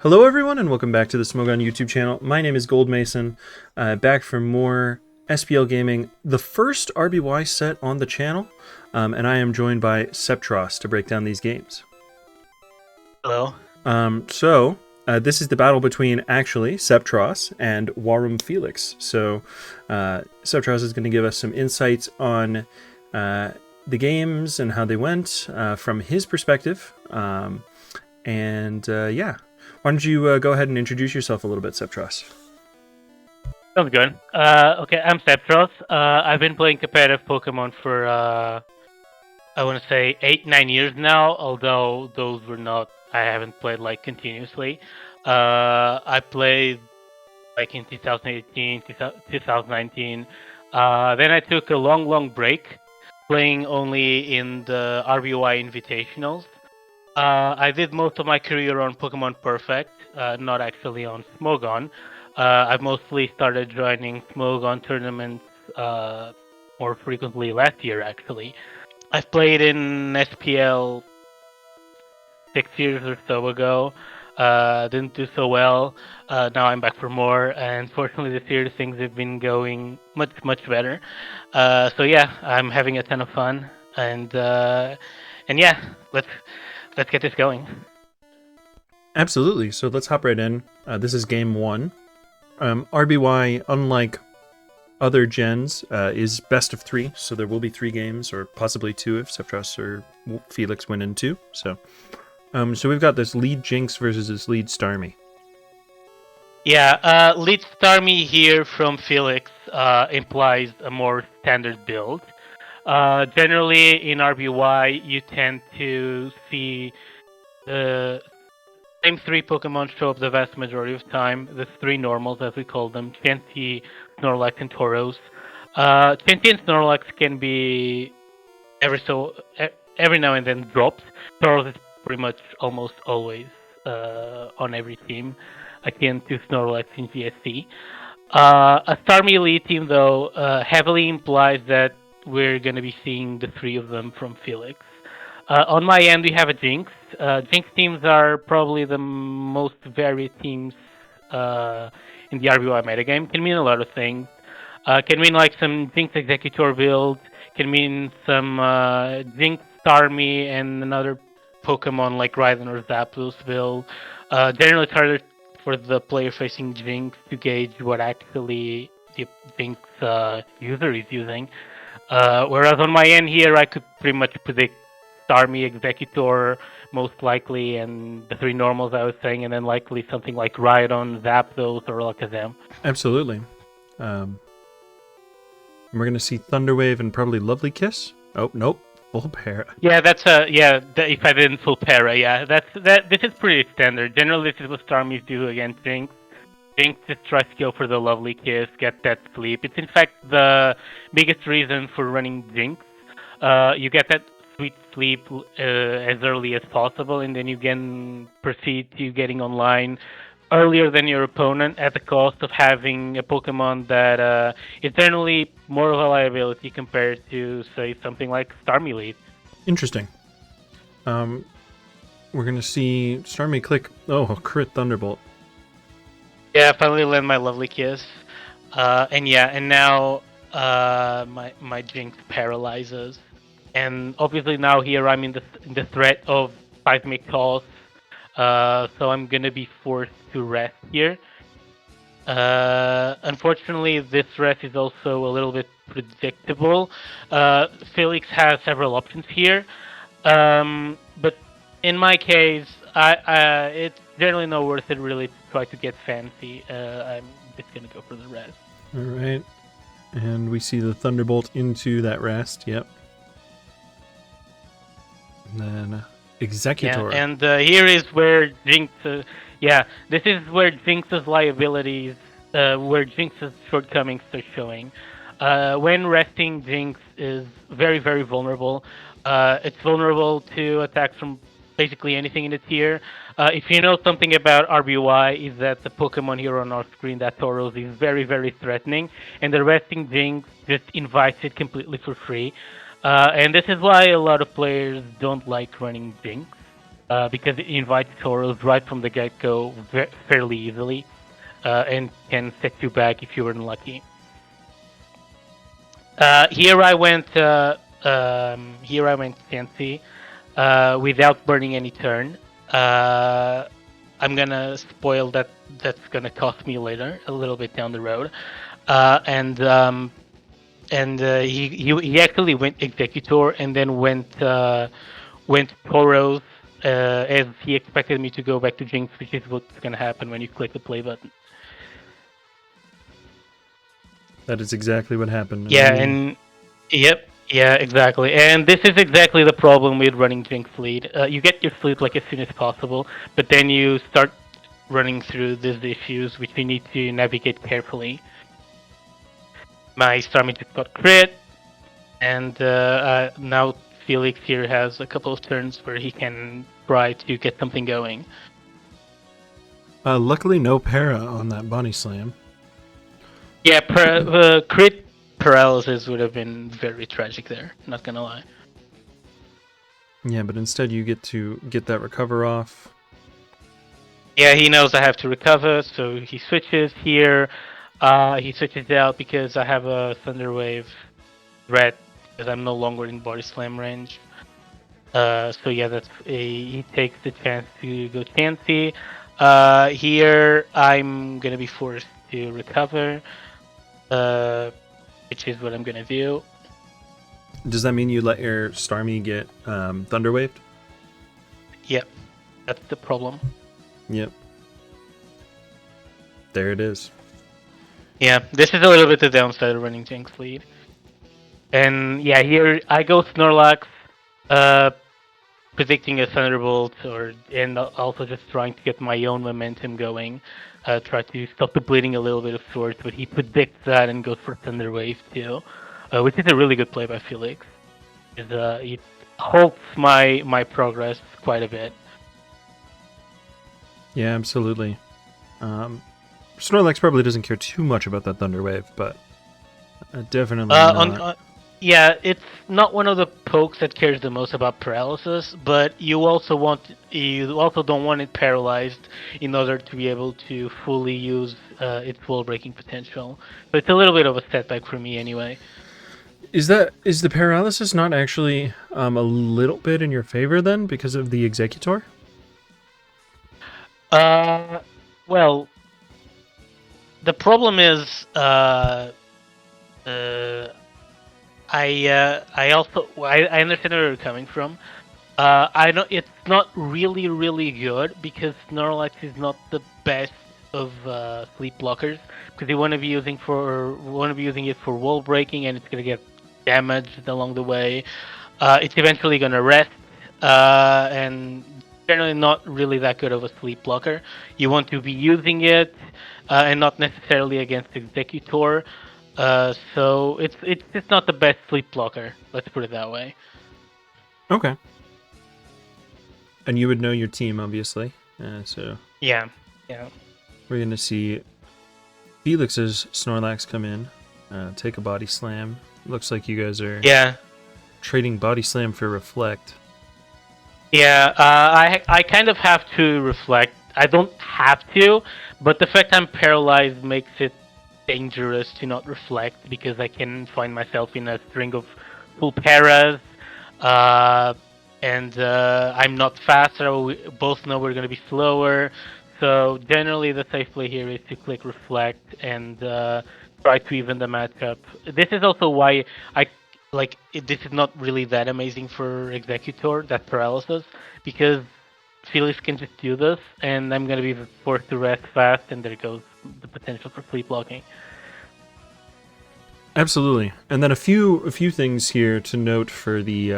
Hello everyone and welcome back to the Smogon YouTube channel. My name is Gold Mason, back for more SPL gaming, the first RBY set on the channel, and I am joined by Sceptross to break down these games. Hello. This is the battle between actually Sceptross and Warum Felix. So Sceptross is going to give us some insights on the games and how they went from his perspective. Yeah. Why don't you go ahead and introduce yourself a little bit, Sceptross? Sounds good. Okay, I'm Sceptross. I've been playing competitive Pokemon for, I want to say 8-9 years now, although those were not, I haven't played like continuously. I played like in 2018, 2019. Then I took a long break, playing only in the RBY Invitationals. I did most of my career on Pokemon Perfect, not actually on Smogon. I've mostly started joining Smogon tournaments more frequently last year, actually. I've played in SPL 6 years or so ago. Didn't do so well. Now I'm back for more, and fortunately this year things have been going much better. So yeah, I'm having a ton of fun, and yeah, let's get this going. Absolutely. So let's hop right in. This is game one. RBY, unlike other gens, is best of three. So there will be 3 games, or possibly 2 if Sceptross or Felix win in 2. So we've got this lead Jinx versus this lead Starmie. Yeah, lead Starmie here from Felix implies a more standard build. Generally, in RBY, you tend to see the same 3 Pokemon show up the vast majority of time. The 3 normals, as we call them: Chansey, Snorlax, and Tauros. Chansey and Snorlax can be every now and then dropped. Tauros is pretty much almost always on every team, akin to Snorlax in GSC. A Starmie Elite team, though, heavily implies that we're going to be seeing the 3 of them from Felix. On my end, we have a Jinx. Jinx teams are probably the most varied teams in the RBY metagame. Can mean a lot of things. Can mean like some Jinx Executor build. Can mean some Jinx Starmie and another Pokemon like Raiden or Zapdos build. Generally, it's harder for the player facing Jinx to gauge what actually the Jinx user is using. Whereas on my end here, I could pretty much predict Starmie, Executor, most likely, and the 3 normals I was saying, and then likely something like Rhydon, Zapdos, or Alakazam. Absolutely. We're going to see Thunderwave and probably Lovely Kiss. Oh, nope. Full Para. Yeah, that's if I didn't full Para, yeah, this is pretty standard. Generally, this is what Starmies do against Jinx. Jinx just tries to go for the Lovely Kiss, get that sleep. It's in fact the biggest reason for running Jinx. You get that sweet sleep as early as possible, and then you can proceed to getting online earlier than your opponent at the cost of having a Pokemon that is generally more of a liability compared to, say, something like Starmie Elite. Interesting. We're going to see Starmie click. Oh, a crit Thunderbolt. Yeah, finally land my Lovely Kiss. And now my Jinx paralyzes. And obviously now here I'm in the threat of Seismic Toss, so I'm gonna be forced to rest here. Unfortunately, this rest is also a little bit predictable. Felix has several options here, but in my case, it's generally not worth it really to try to get fancy. I'm just gonna go for the rest. All right, and we see the Thunderbolt into that rest. Yep. And then Executor. Yeah, and here is where Jinx. This is where Jinx's liabilities, where Jinx's shortcomings are showing. When resting, Jinx is very vulnerable. It's vulnerable to attacks from basically anything in the tier. If you know something about RBY, is that the Pokemon here on our screen, that Tauros, is very threatening, and the resting Jinx just invites it completely for free. And this is why a lot of players don't like running Jinx. because it invites Tauros right from the get-go fairly easily, and can set you back if you were unlucky. Here I went fancy, without burning any turn. I'm gonna spoil that. That's gonna cost me later, a little bit down the road. He actually went Executor and then went Tauros, as he expected me to go back to Jinx, which is what's gonna happen when you click the play button. That is exactly what happened. Yeah, and yep, yeah, exactly. And this is exactly the problem with running Jinx lead. You get your fleet like as soon as possible, but then you start running through these issues which you need to navigate carefully. My Starmie just got crit, and now Felix here has a couple of turns where he can try to get something going. Luckily, no para on that body slam. Yeah, crit paralysis would have been very tragic there, not gonna lie. Yeah, but instead you get to get that recover off. Yeah, he knows I have to recover, so he switches here. He switches out because I have a Thunder Wave threat because I'm no longer in body slam range. So yeah, he takes the chance to go chancy. Here I'm gonna be forced to recover, which is what I'm gonna do. Does that mean you let your Starmie get Thunder Waved? Yep, that's the problem. Yep. There it is. Yeah, this is a little bit the downside of running Jinx lead. And yeah, here I go Snorlax, predicting a Thunderbolt, and also just trying to get my own momentum going. Try to stop the bleeding a little bit of Swords, but he predicts that and goes for Thunder Wave too, which is a really good play by Felix. It halts my progress quite a bit. Yeah, absolutely. Snorlax probably doesn't care too much about that Thunder Wave, but definitely not. Yeah, it's not one of the pokes that cares the most about paralysis, but you also don't want it paralyzed in order to be able to fully use its wall breaking potential. So it's a little bit of a setback for me anyway. Is the paralysis not actually a little bit in your favor then because of the Executor? Well, the problem is I understand where you're coming from. I know it's not really good because Snorlax is not the best of sleep blockers because you want to be using it for wall breaking and it's gonna get damaged along the way. It's eventually gonna rest, and generally not really that good of a sleep blocker. You want to be using it, and not necessarily against Executor. So it's just not the best sleep blocker. Let's put it that way. Okay. And you would know your team, obviously. So Yeah. we're gonna see Felix's Snorlax come in, take a body slam. Looks like you guys are trading body slam for reflect. Yeah. I kind of have to reflect. I don't have to, but the fact I'm paralyzed makes it dangerous to not reflect because I can find myself in a string of full paras, and I'm not fast. So we both know we're going to be slower. So generally, the safe play here is to click reflect and try to even the matchup. This is also why this is not really that amazing for Executor, that paralysis, because Felix can just do this, and I'm gonna be forced to rest fast, and there goes the potential for sleep blocking. Absolutely, and then a few things here to note for the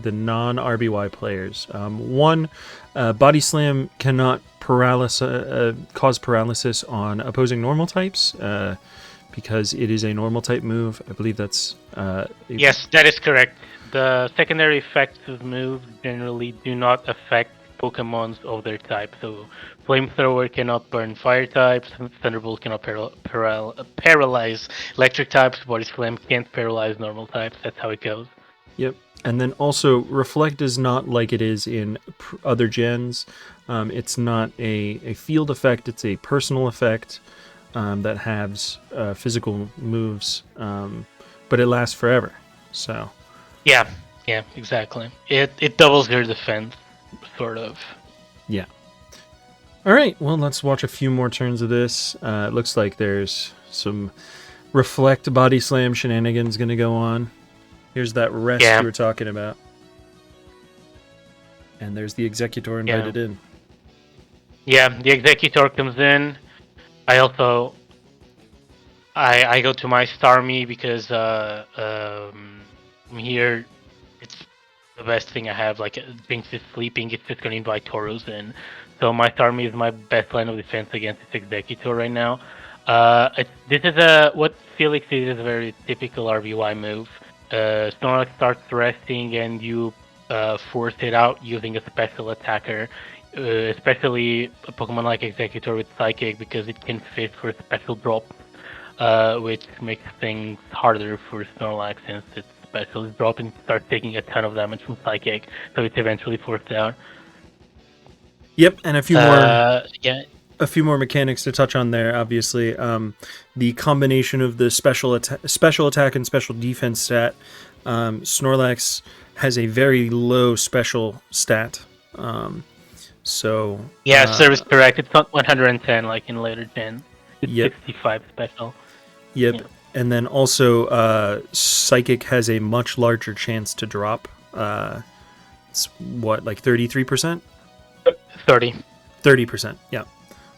non RBY players. One, body slam cannot cause paralysis on opposing normal types because it is a normal type move. I believe that's yes, that is correct. The secondary effects of moves generally do not affect Pokemons of their type. So Flamethrower cannot burn fire types, Thunderbolt cannot paralyze electric types, Body Slam can't paralyze normal types. That's how it goes. Yep. And then also, Reflect is not like it is in other gens. It's not a field effect, it's a personal effect that has physical moves, but it lasts forever. So. Yeah, exactly. It doubles your defense, sort of. Yeah. All right, well, let's watch a few more turns of this. It looks like there's some Reflect body slam shenanigans going to go on. Here's that rest you were talking about. And there's the Executor invited in. Yeah, the Executor comes in. I also I go to my Starmie because here it's the best thing I have. Like Jinx is sleeping, it's just gonna invite Tauros in. So my Starmie is my best line of defense against this Executor right now. This is what Felix is a very typical RBY move. Snorlax starts resting and you force it out using a special attacker. Especially a Pokemon like Executor with Psychic because it can fit for special drops, which makes things harder for Snorlax since its special is drop and starts taking a ton of damage from Psychic, so it's eventually forced out. Yep, and a few more mechanics to touch on there. Obviously, the combination of the special attack and special defense stat. Snorlax has a very low special stat. Service correct. It's not 110 like in later gen. It's 65 special. Yep. Yeah. And then also, Psychic has a much larger chance to drop. It's what, like 33%? 30. 30%, yeah.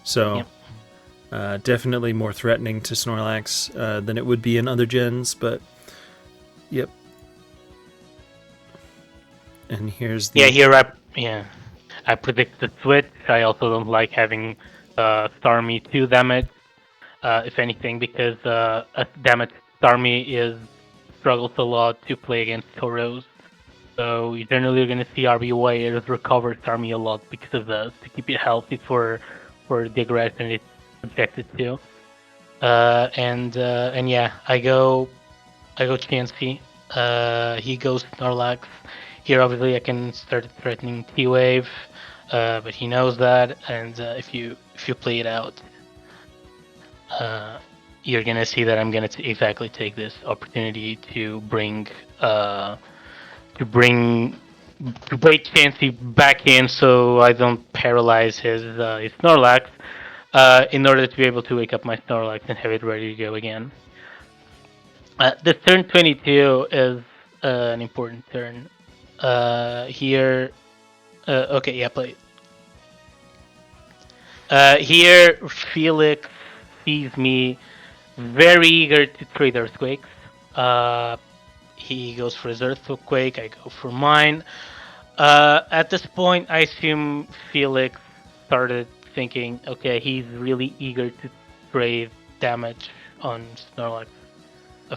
So, definitely more threatening to Snorlax than it would be in other gens, but, yep. And here's the... I predict the switch. I also don't like having Starmie 2 damage, if anything, because damage Starmie struggles a lot to play against Tauros. So you generally are going to see RBY recover Starmie a lot because of this, to keep it healthy for the aggression it's subjected to. I go Chansey. He goes Snorlax. Here, obviously, I can start threatening T-Wave, but he knows that, and if you play it out, you're gonna see that I'm gonna exactly take this opportunity to bring Chansey back in, so I don't paralyze his Snorlax, in order to be able to wake up my Snorlax and have it ready to go again. The turn 22 is an important turn. Here, play. Here, Felix sees me very eager to trade Earthquakes. He goes for his Earthquake, I go for mine. At this point, I assume Felix started thinking, okay, he's really eager to trade damage on Snorlax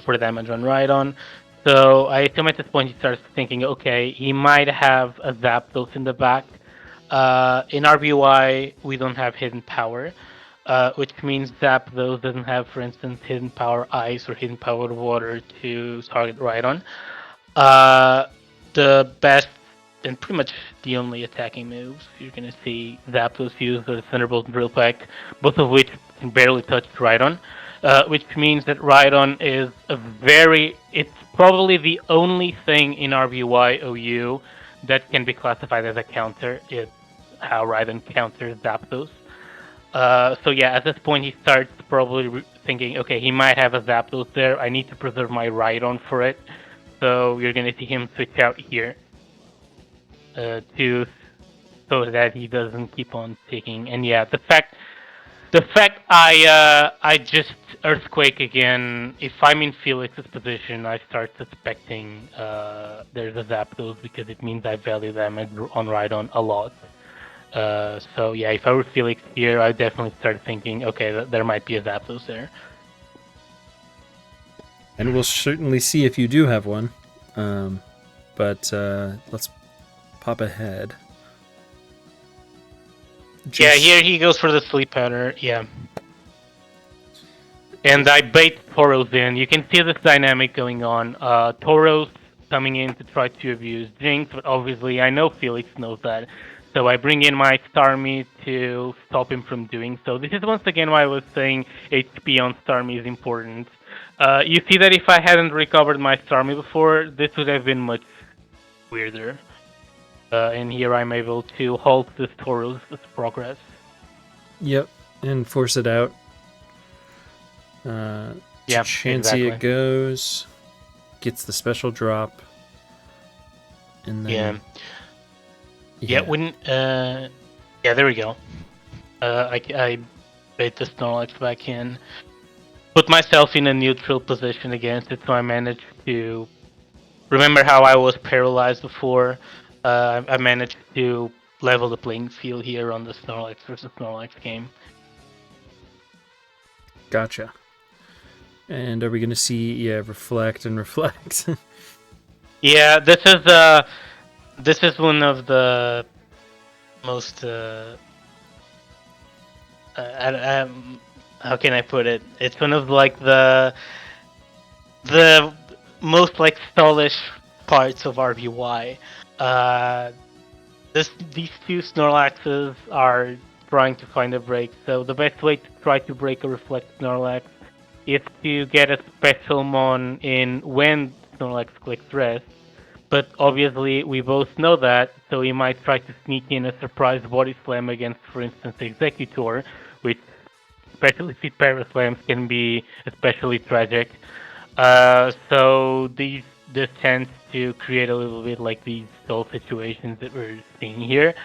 for damage on Rhydon. So I assume at this point he starts thinking, okay, he might have a Zapdos in the back. In RBY, we don't have Hidden Power, which means Zapdos doesn't have, for instance, Hidden Power Ice or Hidden Power Water to target Rhydon. The best and pretty much the only attacking moves you're going to see Zapdos use are Thunderbolt and Drill Peck, both of which can barely touch Rhydon. Which means that Rhydon is it's probably the only thing in RBY OU that can be classified as a counter. It's how Rhydon counters Zapdos. At this point he starts probably thinking, okay, he might have a Zapdos there, I need to preserve my Rhydon for it. So you're going to see him switch out here so that he doesn't keep on taking. And the fact I just Earthquake again, if I'm in Felix's position, I start suspecting there's a Zapdos because it means I value them on Rhydon a lot. If I were Felix here, I definitely start thinking, okay, there might be a Zapdos there. And we'll certainly see if you do have one. But let's pop ahead. Here he goes for the Sleep Powder, And I bait Tauros in. You can see this dynamic going on. Tauros coming in to try to abuse Jinx, but obviously I know Felix knows that. So I bring in my Starmie to stop him from doing so. This is once again why I was saying HP on Starmie is important. You see that if I hadn't recovered my Starmie before, this would have been much weirder. And here I'm able to halt this Tauros' progress. Yep, and force it out. Yeah, Chansey exactly. it goes, gets the special drop, and then there we go. I bait the Snorlax back in, put myself in a neutral position against it, so I managed to remember how I was paralyzed before. I managed to level the playing field here on the Snorlax versus Snorlax game. Gotcha. And are we gonna see reflect and reflect? Yeah, this is one of the most how can I put it? It's one of like the most like stallish parts of RBY. These two Snorlaxes are trying to find a break. So the best way to try to break a Reflect Snorlax is to get a special mon in when Snorlax clicks rest. But obviously we both know that, so he might try to sneak in a surprise body slam against, for instance, Executor, which, especially if it paraslams, can be especially tragic. So this tends to create a little bit like these stall situations that we're seeing here.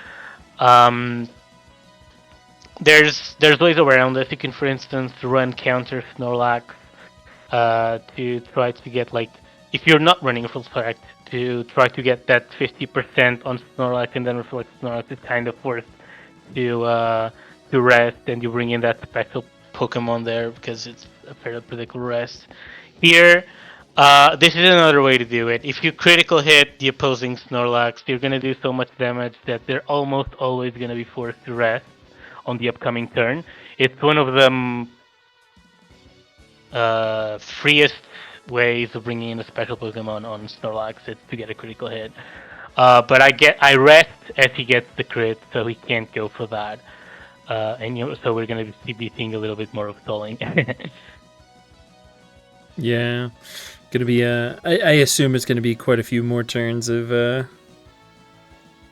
There's ways around this. You can, for instance, run counter Snorlax to try to get like, if you're not running a full select, to try to get that 50% on Snorlax and then Reflect Snorlax is kind of forced to rest, and you bring in that special Pokemon there because it's a fairly predictable rest. Here, this is another way to do it. If you critical hit the opposing Snorlax, you're going to do so much damage that they're almost always going to be forced to rest on the upcoming turn. It's one of the freest ways of bringing in a special Pokemon on Snorlax is to get a critical hit. But I rest as he gets the crit, so he can't go for that. So we're going to be seeing a little bit more of stalling. Yeah, gonna be I assume it's gonna be quite a few more turns of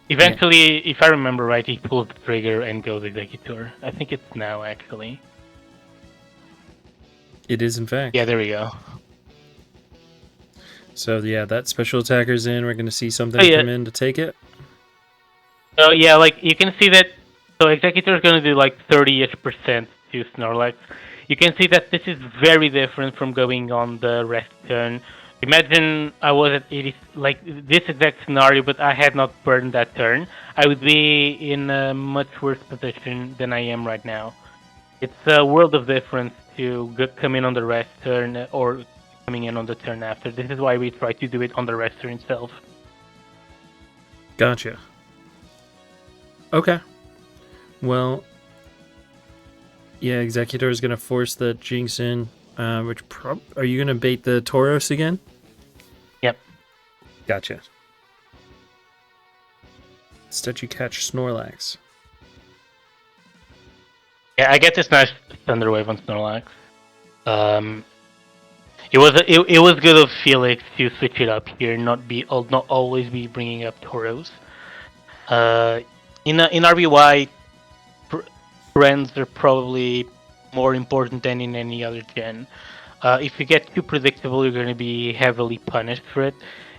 Eventually, if I remember right, he pulls the trigger and goes Executor. I think it's now, actually. It is, in fact. Yeah, there we go. So yeah, that special attacker's in. We're gonna see something come in to take it. So yeah, like you can see that. So Executor is gonna do like 30-ish% to Snorlax. You can see that this is very different from going on the rest turn. Imagine I was at 80, like this exact scenario, but I had not burned that turn. I would be in a much worse position than I am right now. It's a world of difference to come in on the rest turn or coming in on the turn after. This is why we try to do it on the rest turn itself. Gotcha. Okay. Well, yeah, Executor is gonna force the Jinx in. Are you gonna bait the Tauros again? Yep. Gotcha. Instead, you catch Snorlax. Yeah, I get this nice Thunder Wave on Snorlax. It was good of Felix to switch it up here, not always be bringing up Tauros. In RBY, friends are probably more important than in any other gen. If you get too predictable, you're going to be heavily punished for it,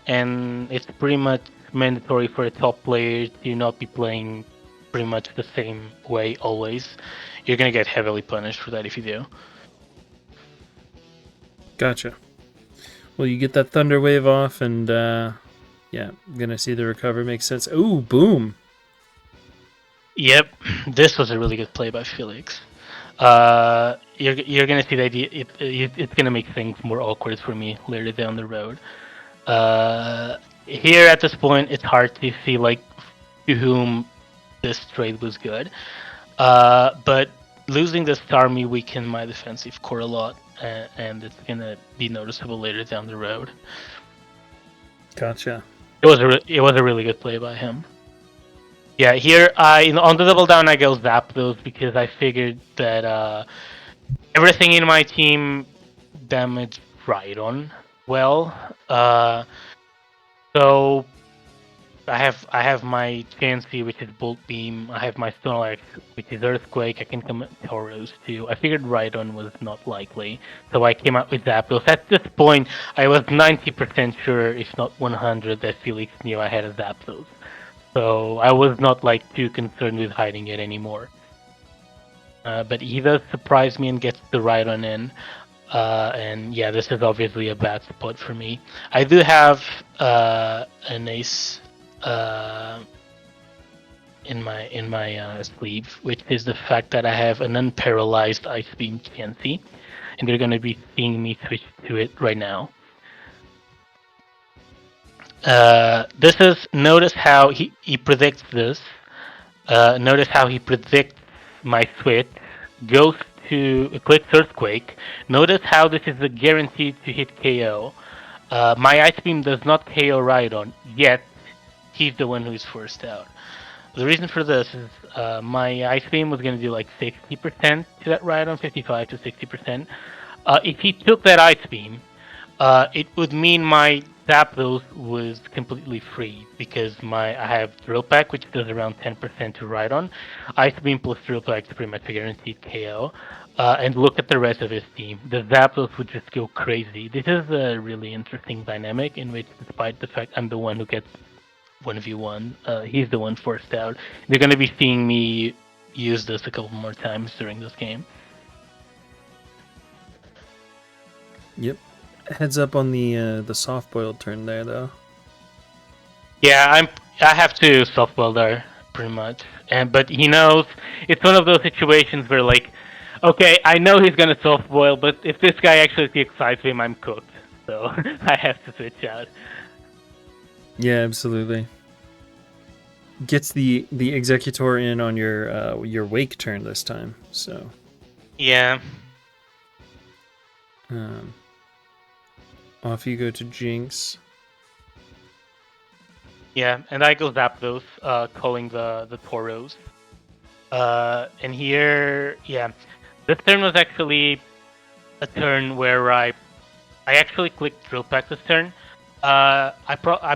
and it's pretty much mandatory for a top player to not be playing pretty much the same way always. You're going to get heavily punished for that if you do. Gotcha. Well, you get that Thunder Wave off, and yeah, I'm gonna see the recover makes sense. Ooh, boom! Yep, this was a really good play by Felix. You're gonna see that it's gonna make things more awkward for me later down the road. Here at this point, it's hard to see like to whom this trade was good. But losing this Starmie weakened my defensive core a lot, and it's gonna be noticeable later down the road. Gotcha. It was a really good play by him. Yeah, here on the double down I go zap those because I figured that everything in my team damaged Rhydon well. So I have my Chansey, which is Bolt Beam. I have my Snorlax, which is Earthquake. I can commit Tauros too. I figured Rhydon was not likely, so I came out with Zapdos. At this point, I was 90% sure, if not 100, that Felix knew I had a Zapdos. So I was not like too concerned with hiding it anymore. But he does surprise me and gets the Rhydon in. And yeah, this is obviously a bad spot for me. I do have an ace in my sleeve, which is the fact that I have an unparalyzed Ice Beam Chansey, and they're gonna be seeing me switch to it right now. This is notice how he predicts this. Notice how he predicts my switch. Goes to clicks Earthquake. Notice how this is a guarantee to hit KO. My Ice Beam does not KO Rhydon, yet he's the one who is forced out. The reason for this is my Ice Beam was going to do like 60% to that Rhydon, 55 to 60%. If he took that Ice Beam, it would mean my Zapdos was completely free because I have Drill Peck, which does around 10% to Rhydon. Ice Beam plus Drill Peck is pretty much a guaranteed KO. And look at the rest of his team. The Zapdos would just go crazy. This is a really interesting dynamic in which, despite the fact I'm the one who gets 1v1, he's the one forced out. They're going to be seeing me use this a couple more times during this game. Yep. Heads up on the soft boiled turn there, though. Yeah, I have to soft boil there pretty much, but he knows it's one of those situations where like, okay, I know he's gonna soft boil, but if this guy actually kicks side him, I'm cooked. So I have to switch out. Yeah, absolutely. Gets the Executor in on your Wake turn this time, so. Yeah. Off you go to Jinx. Yeah, and I go Zapdos, calling the Tauros. And here, yeah, this turn was actually a turn where I actually clicked Drill Peck this turn. I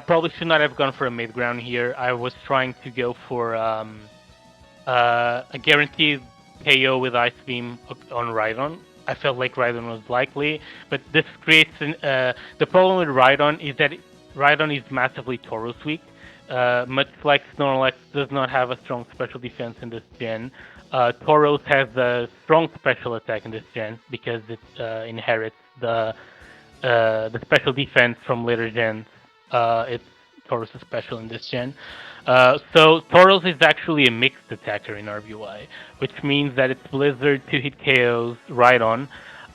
probably should not have gone for a mid ground here. I was trying to go for a guaranteed KO with Ice Beam on Rhydon. I felt like Rhydon was likely, but this creates the problem with Rhydon is that Rhydon is massively Tauros weak. Much like Snorlax does not have a strong special defense in this gen. Tauros has a strong special attack in this gen because it inherits the special defense from later gens. It's Tauros' special in this gen. So Tauros is actually a mixed attacker in RBY, which means that it's Blizzard to hit KOs right on,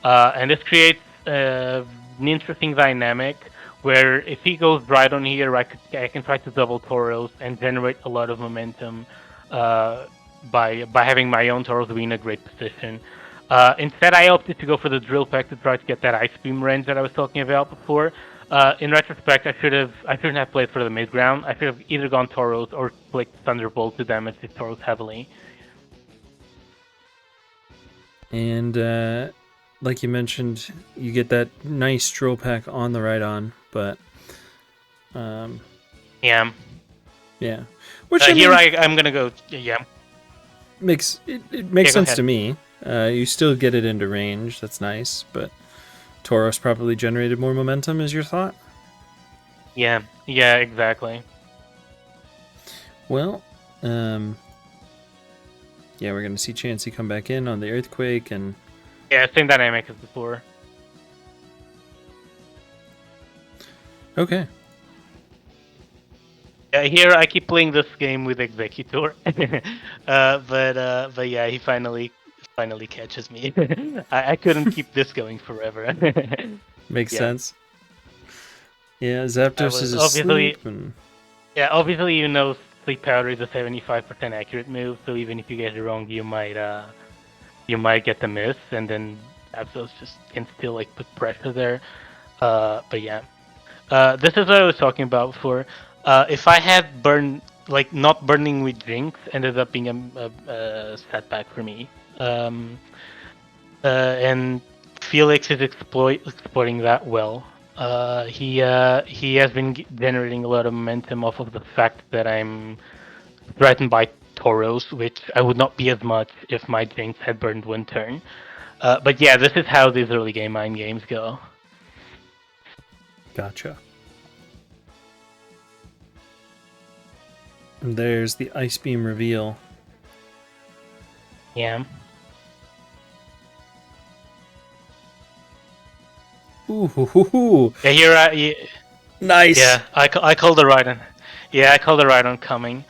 and this creates an interesting dynamic where if he goes right on here, I can try to double Tauros and generate a lot of momentum by having my own Tauros be in a great position. Instead, I opted to go for the Drill Peck to try to get that Ice Beam range that I was talking about before. In retrospect, I shouldn't have played for the mid ground. I should have either gone Tauros or clicked Thunderbolt to damage the Tauros heavily. And like you mentioned, you get that nice Drill Peck on the Rhydon, but yeah. Which here I'm gonna go. Yeah. It makes sense to me. You still get it into range. That's nice, but Tauros probably generated more momentum, is your thought? Yeah, exactly. Well, yeah, we're going to see Chansey come back in on the Earthquake, and... Yeah, same dynamic as before. Okay. Yeah, here I keep playing this game with Executor, but yeah, he finally catches me. I couldn't keep this going forever. Makes sense. Yeah, Zapdos is asleep. Yeah, obviously Sleep Powder is a 75% accurate move, so even if you get it wrong, you might get the miss, and then Zapdos just can still like put pressure there. But yeah, This is what I was talking about before. If I had not burning with Jinx ended up being a setback for me. And Felix is exploiting that well. He has been generating a lot of momentum off of the fact that I'm threatened by Tauros, which I would not be as much if my Jinx had burned one turn. But yeah, this is how these early game mind games go. Gotcha. And there's the Ice Beam reveal. Yeah. Ooh, hoo, hoo, hoo. Yeah, here Nice. Yeah, I called the right on. Yeah, I called the right on coming.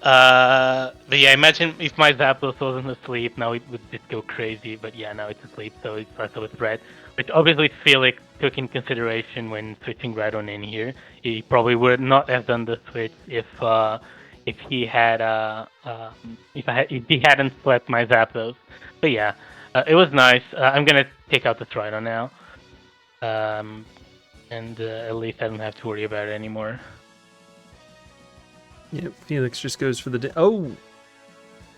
But yeah, imagine if my Zapdos wasn't asleep, now it would just go crazy. But yeah, now it's asleep, so it starts with red. Which obviously Felix took in consideration when switching right on in here. He probably would not have done the switch if he had if he hadn't slept my Zapdos. But yeah, it was nice. I'm gonna take out the Tridon now. And at least I don't have to worry about it anymore. Yep, Felix just goes for the... Oh! No,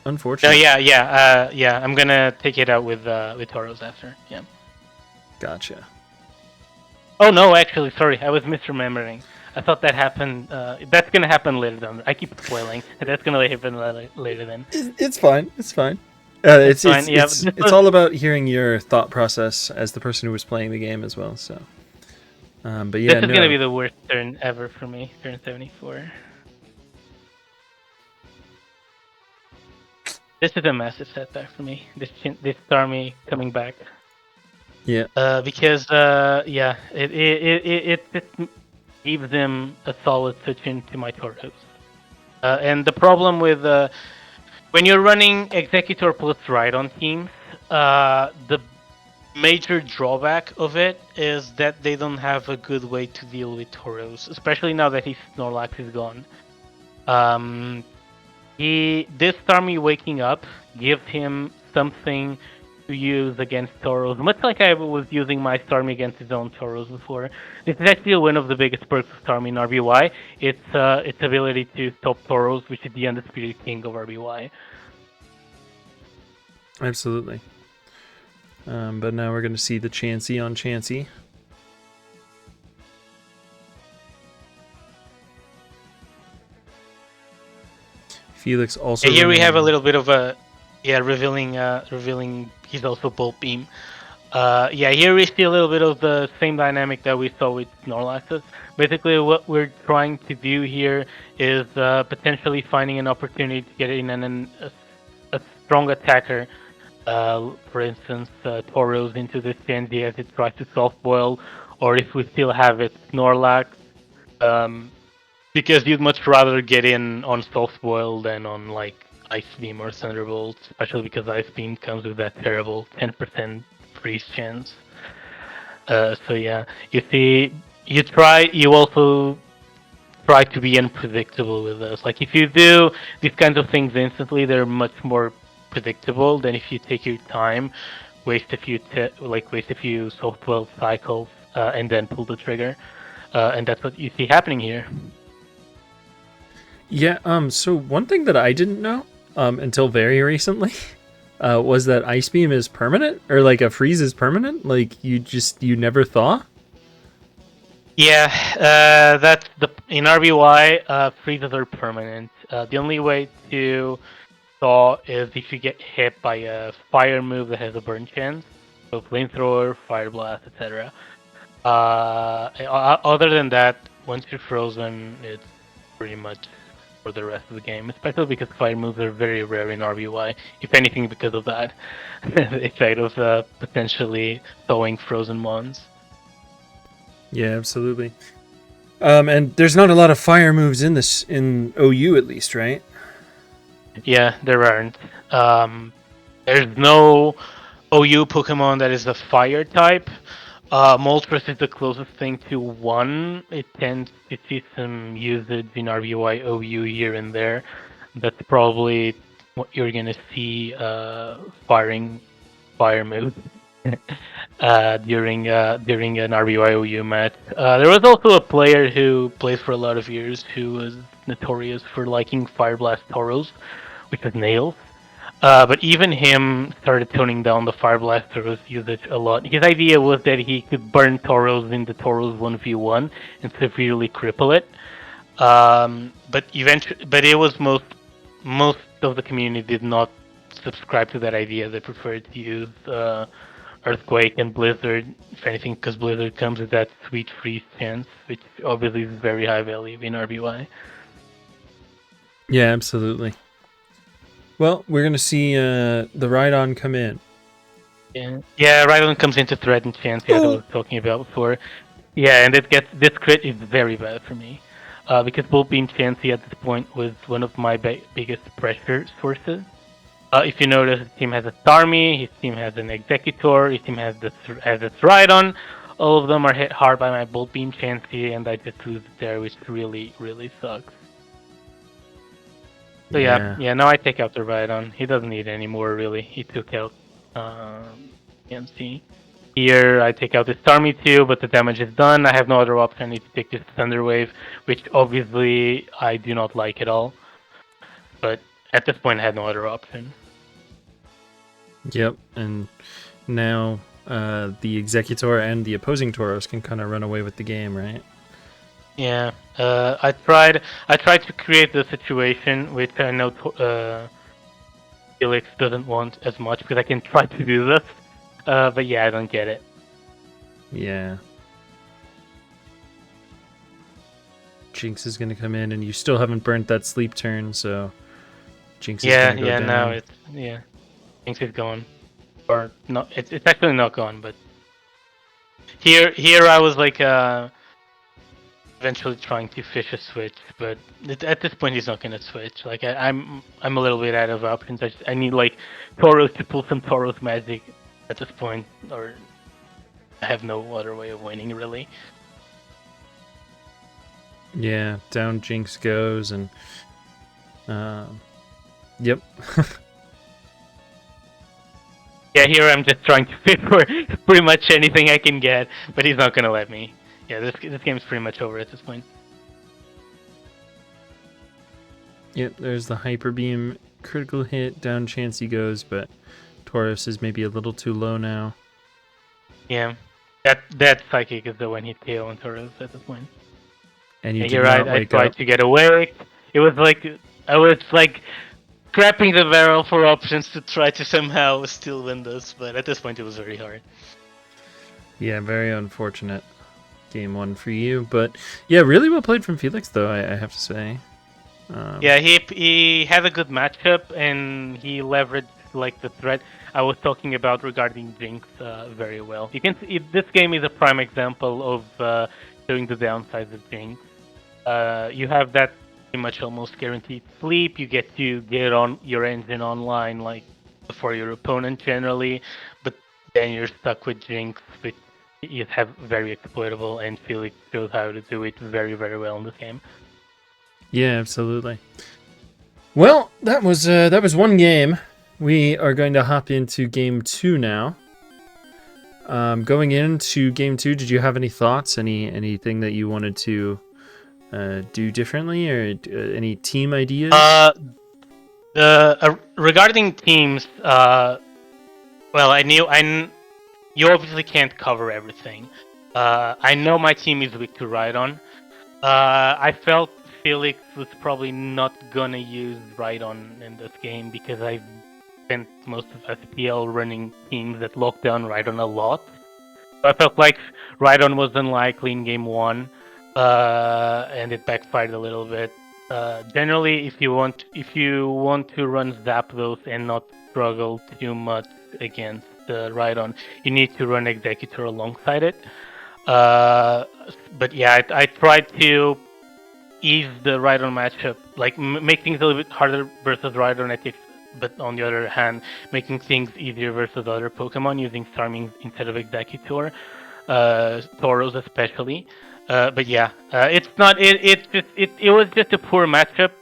Unfortunate. yeah. I'm gonna take it out with Tauros after. Yeah. Gotcha. Oh no, actually, sorry, I was misremembering. I thought that happened. That's gonna happen later then. I keep spoiling. That's gonna happen later then. It's fine. It's fine. It's fine. Yeah, It's all about hearing your thought process as the person who was playing the game as well. So, but yeah, this is gonna be the worst turn ever for me. Turn 74. This is a massive setback for me. This army coming back. Yeah. Because yeah, it gives them a solid switch into my Tauros. And the problem with when you're running Executor plus Rhydon teams, the major drawback of it is that they don't have a good way to deal with Tauros, especially now that his Snorlax is gone. This army waking up gives him something to use against Tauros, much like I was using my Starmie against his own Tauros before. This is actually one of the biggest perks of Starmie in RBY. Its ability to stop Tauros, which is the undisputed king of RBY. Absolutely. But now we're going to see the Chansey on Chansey. Felix also. Here we have a little bit of a revealing he's also Bolt Beam. Here we see a little bit of the same dynamic that we saw with Snorlaxes. Basically, what we're trying to do here is potentially finding an opportunity to get in a strong attacker. For instance, Tauros into this Genji as it tries to soft boil, or if we still have it, Snorlax. Because you'd much rather get in on soft boil than on like Ice Beam or Thunderbolt, especially because Ice Beam comes with that terrible 10% freeze chance. So yeah, you see, you also try to be unpredictable with this. Like if you do these kinds of things instantly, they're much more predictable than if you take your time, waste a few soft boil cycles, and then pull the trigger. And that's what you see happening here. Yeah, so one thing that I didn't know until very recently was that Ice Beam is permanent, or like a freeze is permanent. Like you never thaw. Yeah, that's in RBY, freezes are permanent. The only way to thaw is if you get hit by a fire move that has a burn chance, so flamethrower, fire blast, etc. Other than that, once you're frozen, it's pretty much for the rest of the game, especially because fire moves are very rare in RBY, if anything because of that the effect of potentially thawing frozen mons. Yeah, absolutely. And there's not a lot of fire moves in OU at least, right? Yeah, there aren't. There's no OU Pokemon that is a fire type. Moltres is the closest thing to one. It tends to see some usage in RBY OU here and there. That's probably what you're gonna see firing fire moves during an RBY match. There was also a player who plays for a lot of years who was notorious for liking Fire Blast Toros, which was Nails. But even him started toning down the Fire Blast Toros usage a lot. His idea was that he could burn Toros in the Toros 1v1 and severely cripple it. But it was most of the community did not subscribe to that idea. They preferred to use Earthquake and Blizzard, if anything, because Blizzard comes with that sweet freeze chance, which obviously is very high value in RBY. Yeah, absolutely. Well, we're gonna see the Rhydon come in. Yeah, Rhydon comes into threat and chance, as I was talking about before. Yeah, and this crit is very bad for me. Because Bolt Beam Chansey at this point was one of my biggest pressure sources. If you notice, his team has a Starmie, his team has an Executor, his team has a Rhydon. All of them are hit hard by my Bolt Beam Chansey, and I just lose it there, which really, really sucks. So yeah, now I take out the Rhydon. He doesn't need any more, really. He took out Chansey. Here I take out the Starmie too, but the damage is done. I have no other option. I need to take this Thunder Wave, which obviously I do not like at all. But at this point I had no other option. Yep, and now the Executor and the opposing Tauros can kind of run away with the game, right? Yeah, I tried to create the situation which I know Felix doesn't want as much because I can try to do this, but yeah, I don't get it. Yeah. Jinx is going to come in, and you still haven't burnt that sleep turn, so Jinx is going to go down. Now it's Jinx is gone, or not? It's actually not gone, but here I was like eventually trying to fish a switch, but at this point he's not going to switch. Like I'm a little bit out of options. I need like Tauros to pull some Tauros magic at this point, or I have no other way of winning really. Yeah, down Jinx goes, and yep. Yeah, here I'm just trying to fish for pretty much anything I can get, but he's not gonna let me. Yeah, this game's pretty much over at this point. Yep, there's the Hyper Beam critical hit. Down Chansey goes, but Tauros is maybe a little too low now. Yeah, that Psychic is the one hit KO on Tauros at this point. And you I tried to get away. It was like I was like scrapping the barrel for options to try to somehow still win this, but at this point it was very hard. Yeah, very unfortunate. Game one for you, but yeah, really well played from Felix, though, I have to say. Yeah, he had a good matchup, and he leveraged like the threat I was talking about regarding Jinx very well. You can see this game is a prime example of showing the downsides of Jinx. You have that pretty much almost guaranteed sleep. You get to get on your engine online like before your opponent generally, but then you're stuck with Jinx, which is very exploitable, and Felix shows how to do it very, very well in this game. Yeah, absolutely. Well, that was one game. We are going to hop into game two now. Going into game two, did you have any thoughts? Anything that you wanted to do differently, or any team ideas? Regarding teams, well, you obviously can't cover everything. I know my team is weak to Rhydon. I felt Felix was probably not gonna use Rhydon in this game because I've spent most of SPL running teams that lock down Rhydon a lot. So I felt like Rhydon was unlikely in game one, and it backfired a little bit. Generally, if you want to run Zapdos and not struggle too much against Rhydon, you need to run Executor alongside it. But yeah, I tried to ease the Rhydon matchup, like make things a little bit harder versus Rhydon, but on the other hand, making things easier versus other Pokemon using Starmie instead of Executor, Tauros especially. But yeah, it's not. It was just a poor matchup.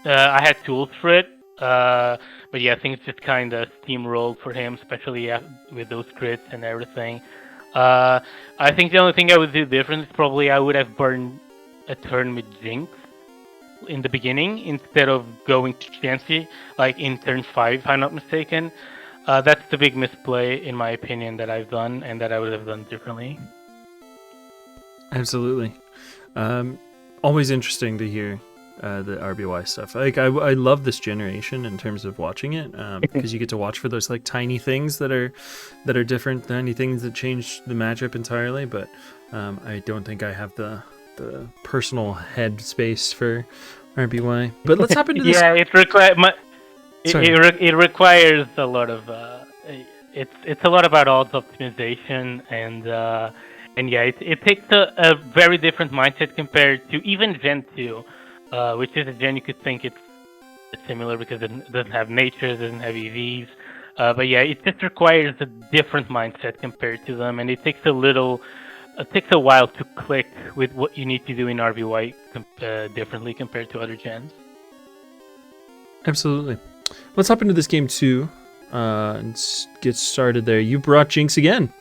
I had tools for it, But yeah, things just kind of steamrolled for him, especially with those crits and everything. I think the only thing I would do different is probably I would have burned a turn with Jinx in the beginning instead of going to Chansey, like in turn 5, if I'm not mistaken. That's the big misplay, in my opinion, that I've done and that I would have done differently. Absolutely. Always interesting to hear the RBY stuff. Like I love this generation in terms of watching it because you get to watch for those like tiny things that are different, tiny things that change the matchup entirely. But I don't think I have the personal head space for RBY. But let's hop into this. Yeah, it requires a lot of it's a lot about odds optimization and yeah, it takes a very different mindset compared to even Gen 2, which is a gen you could think it's similar because it doesn't have nature, it doesn't have EVs. But yeah, it just requires a different mindset compared to them, and it takes a while to click with what you need to do in RBY differently compared to other gens. Absolutely. Let's hop into this game 2 and get started there. You brought Jinx again.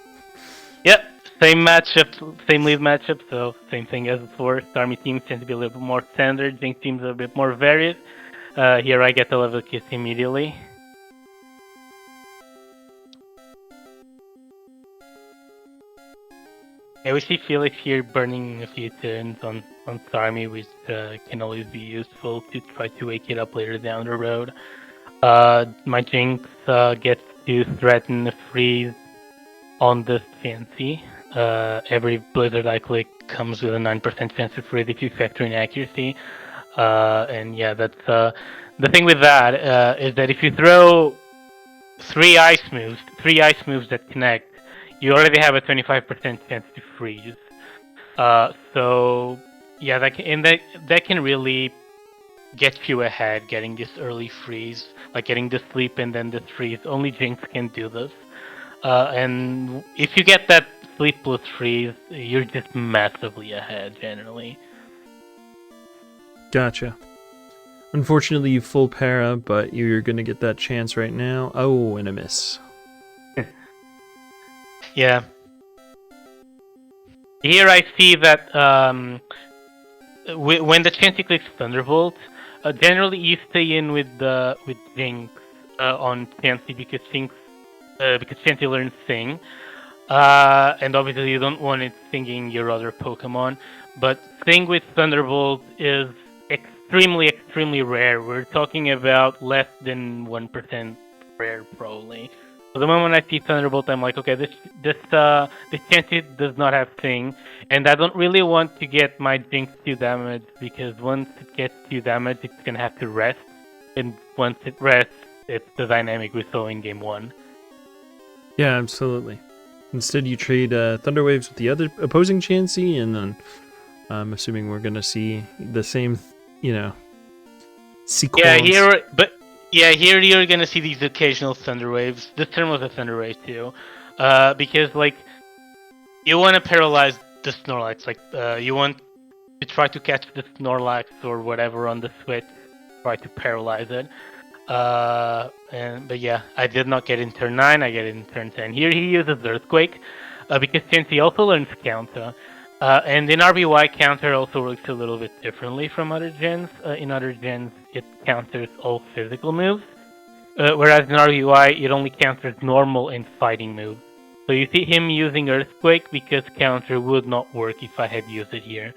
Yep. Same matchup, same lead matchup, so same thing as before. Army teams tend to be a little bit more standard, Jinx teams are a bit more varied. Here I get the level kiss immediately. Yeah, we see Felix here burning a few turns on Sarmi, which can always be useful to try to wake it up later down the road. My Jinx gets to threaten a freeze on the Fancy. Every Blizzard I click comes with a 9% chance to freeze if you factor in accuracy. And yeah, that's the thing with that is that if you throw three ice moves that connect, you already have a 25% chance to freeze. So yeah, that can really get you ahead, getting this early freeze, like getting the sleep and then the freeze. Only Jinx can do this. And if you get that sleep plus freeze, you're just massively ahead generally. Gotcha. Unfortunately, you full para, but you're going to get that chance right now. Oh, and a miss. Yeah. Here I see that when the Chansey clicks Thunderbolt, generally you stay in with Jinx on Chansey because Chansey learns Sing. And obviously you don't want it singing your other Pokemon, but Sing with Thunderbolt is extremely rare. We're talking about less than 1% rare probably. So the moment I see Thunderbolt, I'm like, okay, this Chansey does not have Sing, and I don't really want to get my Jinx 2 damage because once it gets 2 damage, it's gonna have to rest, and once it rests, it's the dynamic we saw in Game 1. Yeah, absolutely. Instead, you trade Thunder Waves with the other opposing Chansey, and then I'm assuming we're gonna see the same, sequence. Here you're gonna see these occasional Thunder Waves. This turn was a Thunder Wave too, because like you want to paralyze the Snorlax. Like you want to try to catch the Snorlax or whatever on the switch, try to paralyze it. But yeah, I did not get in turn 9. I get in turn 10. Here he uses Earthquake, because Chansey also learns Counter. And in RBY, Counter also works a little bit differently from other gens. In other gens, it counters all physical moves, whereas in RBY, it only counters normal and fighting moves. So you see him using Earthquake because Counter would not work if I had used it here.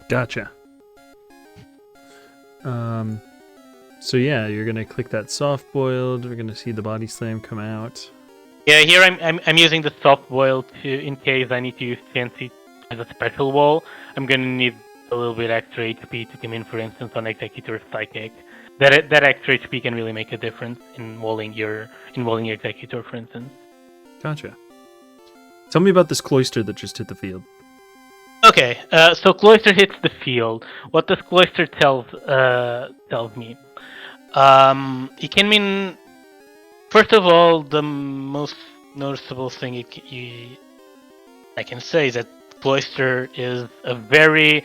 Gotcha. So yeah, you're gonna click that soft boiled. We're gonna see the body slam come out. Yeah, here I'm using the soft boil in case I need to use Chansey as a special wall. I'm gonna need a little bit extra HP to come in, for instance, on Executor Psychic. That extra HP can really make a difference in walling your Executor, for instance. Gotcha. Tell me about this Cloyster that just hit the field. Okay, so Cloyster hits the field. What does Cloyster tells me? It can mean, first of all, the most noticeable thing I can say is that Cloyster is a very,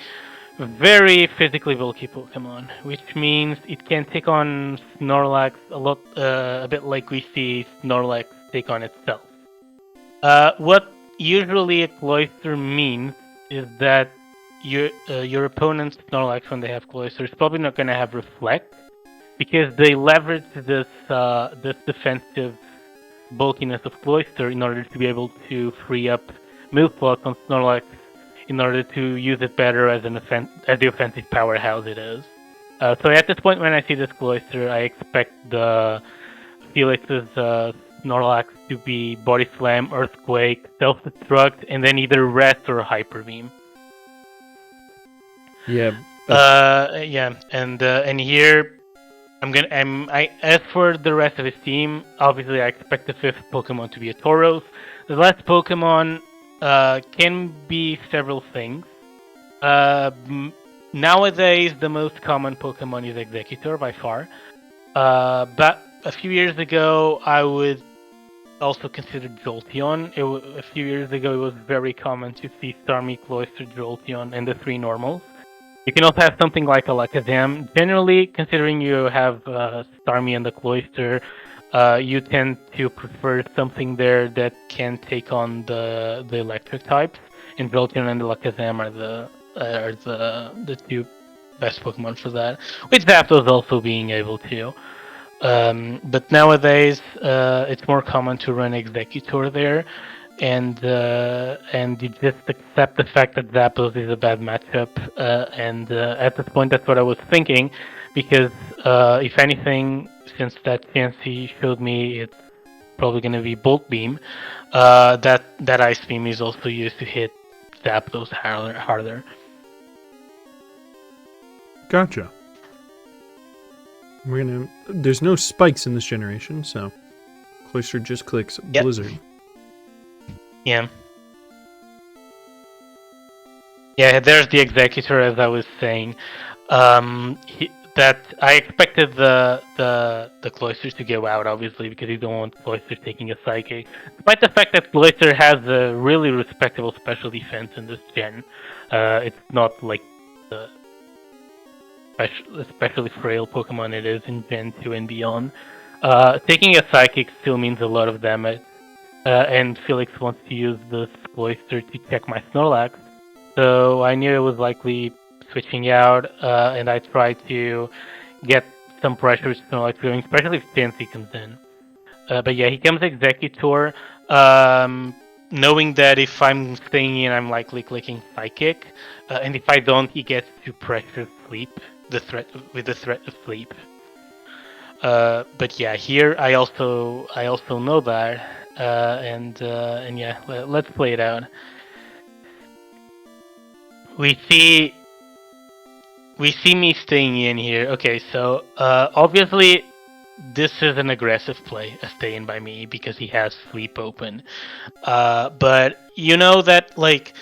very physically bulky Pokemon, which means it can take on Snorlax a bit like we see Snorlax take on itself. What usually a Cloyster means is that your opponent's Snorlax, when they have Cloyster, is probably not going to have Reflect, because they leverage this defensive bulkiness of Cloyster in order to be able to free up move slots on Snorlax in order to use it better as the offensive powerhouse it is. So at this point, when I see this Cloyster, I expect the Felix's Snorlax to be Body Slam, Earthquake, Self-Destruct, and then either Rest or Hyper Beam. Yeah. And here as for the rest of his team, obviously I expect the 5th Pokemon to be a Tauros. The last Pokemon can be several things. Nowadays, the most common Pokemon is Executor by far. But a few years ago, I would also consider Jolteon. A few years ago, it was very common to see Starmie, Cloyster, Jolteon, and the 3 normals. You can also have something like a Alakazam. Generally, considering you have Starmie and the Cloyster, you tend to prefer something there that can take on the electric types. And Jolteon and the Alakazam are the 2 best Pokemon for that. With Zapdos also being able to. But nowadays, it's more common to run Executor there. And you just accept the fact that Zapdos is a bad matchup, and at this point that's what I was thinking, because if anything, since that Chansey showed me it's probably going to be Bulk Beam, that Ice Beam is also used to hit Zapdos harder. Gotcha. There's no spikes in this generation, so Cloyster just clicks Blizzard. Yeah. Yeah, there's the Executor, as I was saying. That I expected the Cloyster to go out, obviously, because you don't want Cloyster taking a Psychic. Despite the fact that Cloyster has a really respectable special defense in this gen, it's not like the especially frail Pokemon it is in Gen 2 and beyond. Taking a Psychic still means a lot of damage. And Felix wants to use this Cloyster to check my Snorlax, so I knew it was likely switching out, and I tried to get some pressure with Snorlax going, especially if Chansey comes in. But yeah, he comes Executor, knowing that if I'm staying in, I'm likely clicking Psychic, and if I don't, he gets to pressure Sleep, the threat of Sleep. But yeah, here I also know that. And yeah, let's play it out. We see me staying in here. Okay, so obviously this is an aggressive play, a stay in by me, because he has Sleep open. But you know that, like,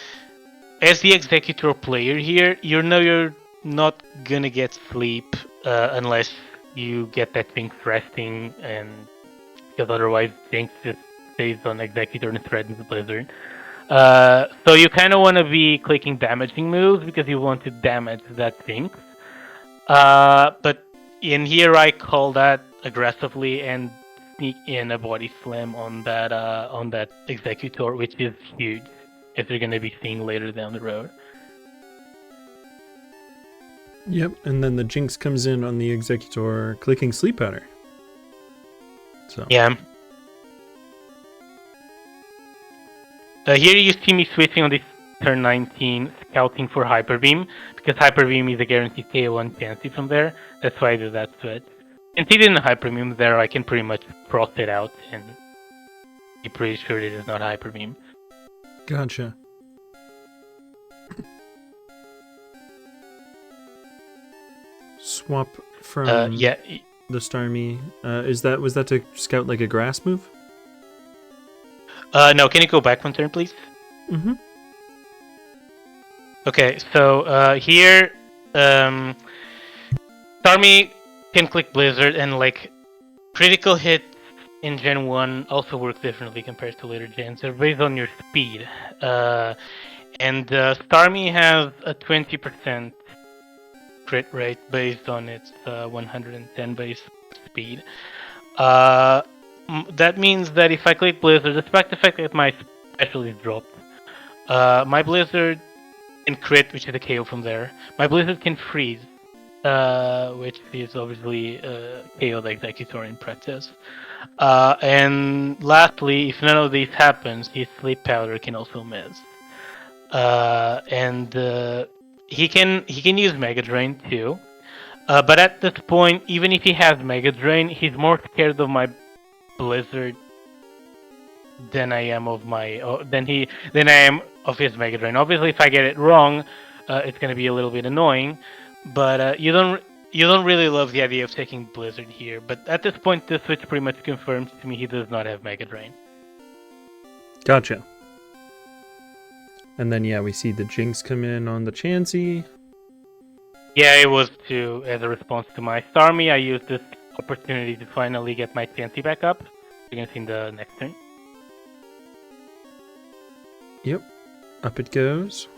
as the Executor player here, you know you're not gonna get Sleep unless you get that Jinx resting, and because otherwise Jinx just stays on Executor and threatens Blizzard. So you kind of want to be clicking damaging moves because you want to damage that Jinx. But in here I call that aggressively and sneak in a Body Slam on that Executor, which is huge, as you're going to be seeing later down the road. Yep, and then the Jinx comes in on the Executor, clicking Sleep Powder. So yeah. Here you see me switching on this turn 19, scouting for Hyper Beam, because Hyper Beam is a guaranteed KO on Chansey from there. That's why I do that switch. Since he didn't Hyper Beam there, I can pretty much cross it out and be pretty sure it is not Hyper Beam. Gotcha. Swap from the Starmie. Was that to scout like a grass move? No, can you go back one turn, please? Mm-hmm. Okay, so here, Starmie can click Blizzard, and like critical hits in Gen 1 also work differently compared to later gens. They're based on your speed. And Starmie has a 20% crit rate based on its 110 base speed. That means that if I click Blizzard, despite the fact that my special is dropped, my Blizzard can crit, which is a KO from there. My Blizzard can freeze, which is obviously KO the Executor in practice. And lastly, if none of these happens, his Sleep Powder can also miss. And he can use Mega Drain too. But at this point, even if he has Mega Drain, he's more scared of my Blizzard than I am of than I am of his Mega Drain. Obviously, if I get it wrong, it's going to be a little bit annoying. But you don't really love the idea of taking Blizzard here. But at this point, this switch pretty much confirms to me he does not have Mega Drain. Gotcha. And then yeah, we see the Jinx come in on the Chansey. Yeah, it was as a response to my Starmie. I used this opportunity to finally get my Chansey back up. You're gonna see in the next turn. Yep, up it goes.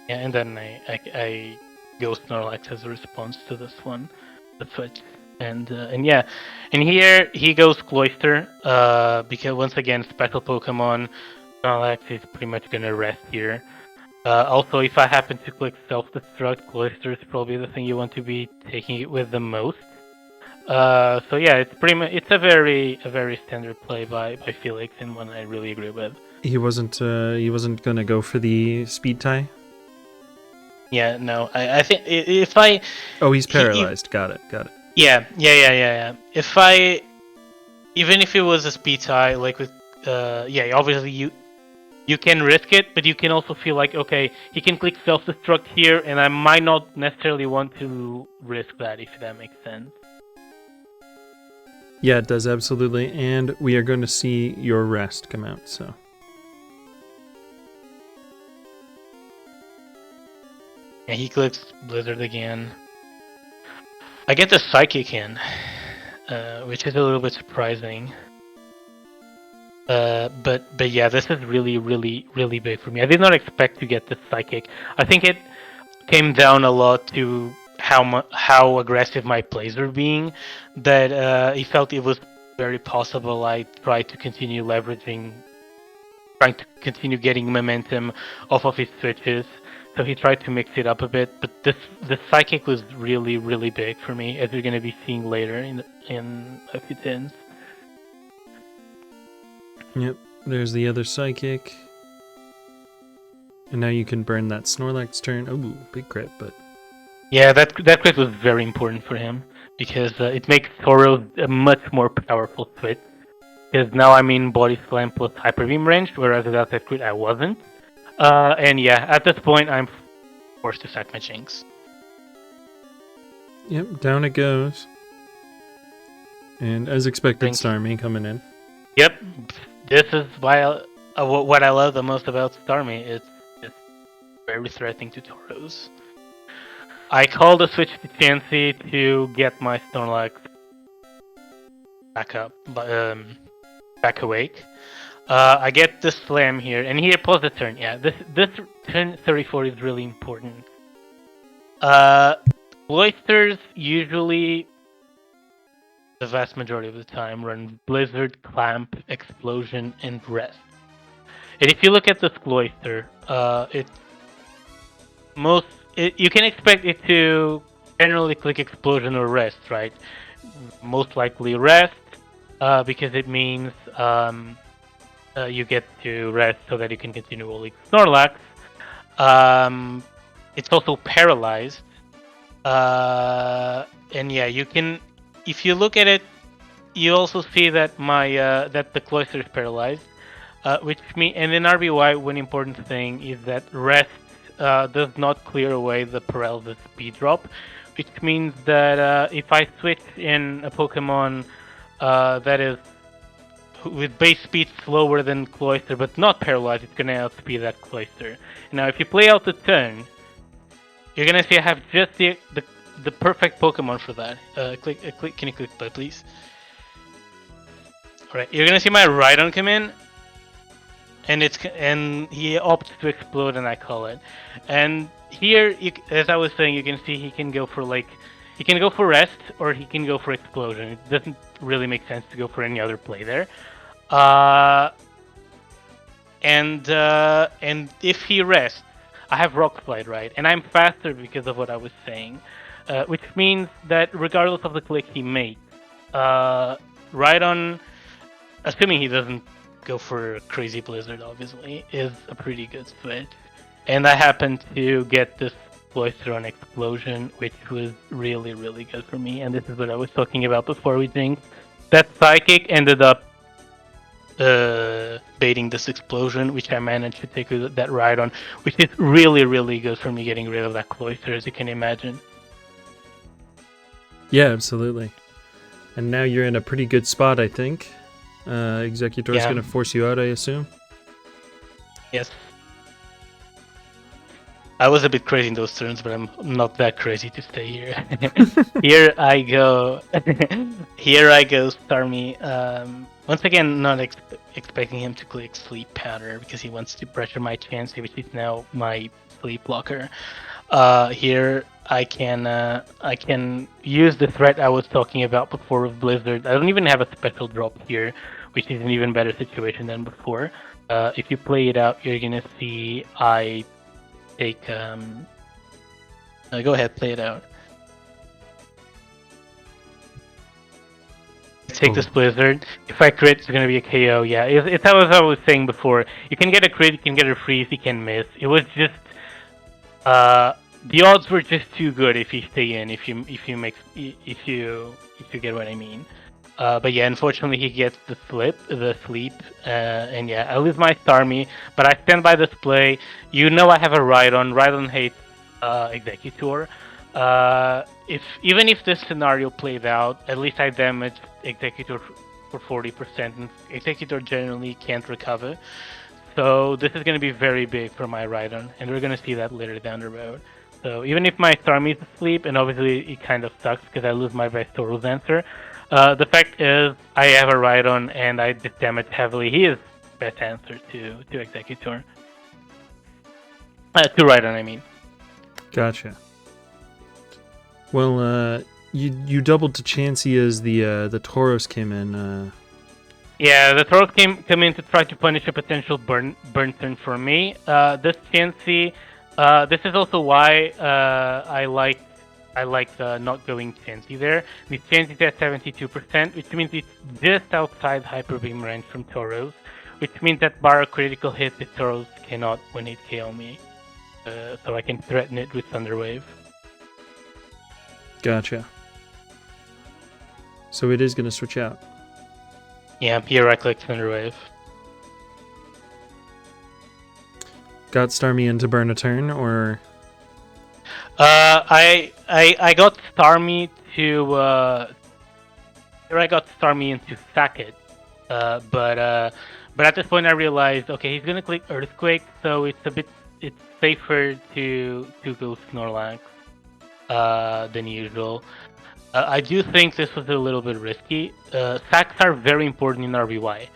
Yeah, and then I go Snorlax as a response to this one, the switch. And yeah, and here he goes Cloyster, because once again, special Pokemon, Snorlax is pretty much gonna rest here. Also, if I happen to click self-destruct, Cloyster is probably the thing you want to be taking it with the most. So yeah, it's pretty much a very standard play by Felix, and one I really agree with. He wasn't gonna go for the speed tie. Yeah, no, I think if I. Oh, he's paralyzed. Got it. Yeah. Even if it was a speed tie, like with, obviously you can risk it, but you can also feel like, okay, he can click self-destruct here, and I might not necessarily want to risk that, if that makes sense. Yeah, it does, absolutely. And we are going to see your rest come out, so. Yeah, he clicks Blizzard again. I get the Psychic in, which is a little bit surprising. But yeah, this is really big for me. I did not expect to get the Psychic. I think it came down a lot to how aggressive my plays were being, that he felt it was very possible I tried to continue trying to continue getting momentum off of his switches. So he tried to mix it up a bit, but the Psychic was really big for me, as we're going to be seeing later in a few turns. Yep, there's the other Psychic. And now you can burn that Snorlax turn. Ooh, big crit, but... Yeah, that crit was very important for him, because it makes Tauros a much more powerful switch. Because now I'm in Body Slam plus Hyper Beam range, whereas without that crit I wasn't. And yeah, at this point I'm forced to sack my Jinx. Yep, down it goes. And as expected, Starmie coming in. Yep, this is why what I love the most about Starmie. It's very threatening to Tauros. I called a switch to Chansey to get my Snorlax back awake. I get the Slam here, and here pause the turn. Yeah, this turn 34 is really important. Cloysters usually, the vast majority of the time, run Blizzard, Clamp, Explosion, and Rest. And if you look at this Cloyster, you can expect it to generally click Explosion or Rest, right? Most likely Rest, because it means you get to rest so that you can continue rolling Snorlax. It's also paralyzed, and yeah, you can. If you look at it, you also see that that the Cloyster is paralyzed, which means, and in RBY, one important thing is that rest does not clear away the paralysis speed drop, which means that if I switch in a Pokemon that is with base speed slower than Cloyster but not paralyzed, it's gonna outspeed that Cloyster. Now if you play out the turn, you're gonna see I have just the perfect Pokemon for that. Can you click play, please? Alright, you're gonna see my Rhydon come in, and he opts to explode, and I call it. And here, as I was saying, you can see he can go for rest or he can go for explosion. It doesn't really make sense to go for any other play there. And if he rests, I have rock slide, right, and I'm faster because of what I was saying, which means that regardless of the click he makes, right on, assuming he doesn't go for crazy blizzard, obviously, is a pretty good switch. And I happened to get this cloister on explosion, which was really, really good for me. And this is what I was talking about before we think. That psychic ended up baiting this explosion, which I managed to take that ride on, which is really, really good for me getting rid of that cloister, as you can imagine. Yeah, absolutely. And now you're in a pretty good spot, I think. Executor is going to force you out, I assume? Yes. I was a bit crazy in those turns, but I'm not that crazy to stay here. Here I go. Here I go, Starmie. Once again, not expecting him to click Sleep Powder because he wants to pressure my Chansey, which is now my Sleep Blocker. Here I can use the threat I was talking about before with Blizzard. I don't even have a special drop here, which is an even better situation than before. If you play it out, you're gonna see I take go ahead, play it out. Take this Blizzard. If I crit, it's gonna be a KO. Yeah, it's as I was saying before. You can get a crit, you can get a freeze, you can miss. It was just the odds were just too good if you stay in. If you get what I mean. But yeah, unfortunately he gets the sleep, and yeah, I lose my Starmie, but I stand by this play. You know I have a Rhydon. Rhydon hates Executor. Even if this scenario played out, at least I damaged Executor for 40%, and Executor generally can't recover. So this is going to be very big for my Rhydon, and we're going to see that later down the road. So even if my Starmie is asleep, and obviously it kind of sucks because I lose my Vestoro's answer, the fact is I have a Rhydon and I damage heavily. He is best answer to Executor. To Rhydon, I mean. Gotcha. Well, you doubled to Chansey as the Tauros came in. Yeah, the Tauros come in to try to punish a potential burn turn for me. This Chansey, this is also why I like not going Chansey there. The Chansey is at 72%, which means it's just outside Hyper Beam range from Tauros, which means that bar a critical hit, the Tauros cannot 1-hit KO me. So I can threaten it with Thunder Wave. Gotcha. So it is going to switch out. Yeah, here I click Thunder Wave. Got Starmie in to burn a turn, or? I got Starmie to here I got Starmie in to sack it, but at this point I realized, okay, he's gonna click Earthquake, so it's safer to go Snorlax than usual. I do think this was a little bit risky. Sacks are very important in RBY.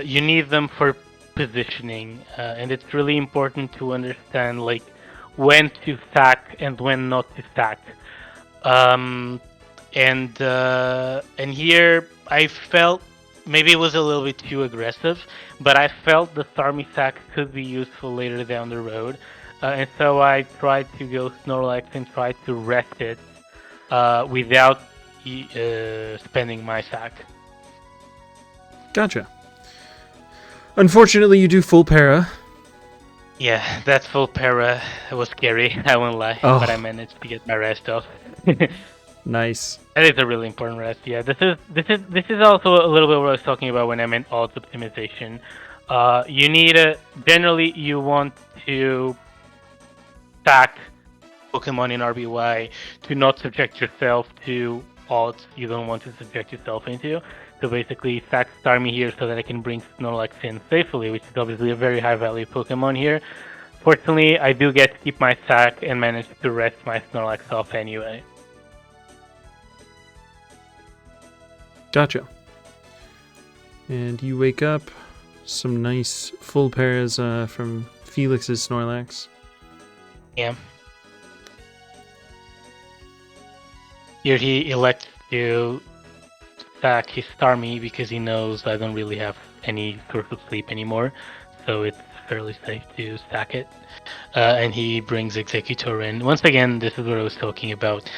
You need them for positioning, and it's really important to understand like when to sack and when not to sack. And here I felt maybe it was a little bit too aggressive, but I felt the Starmie sack could be useful later down the road. And so I tried to go Snorlax and try to rest it without spending my sack. Gotcha. Unfortunately, you do full para. Yeah, that full para was scary, I won't lie, but I managed to get my rest off. Nice. That is a really important rest. Yeah, this is also a little bit what I was talking about when I meant odds optimization. You need generally you want to stack Pokemon in RBY to not subject yourself to odds you don't want to subject yourself into. So basically, sack Starmie here so that I can bring Snorlax in safely, which is obviously a very high value Pokemon here. Fortunately, I do get to keep my sack and manage to rest my Snorlax off anyway. Gotcha. And you wake up. Some nice full pairs from Felix's Snorlax. Yeah. Here he elects to sack his Starmie because he knows I don't really have any source of sleep anymore, so it's fairly safe to sack it. And he brings Executor in. Once again, this is what I was talking about.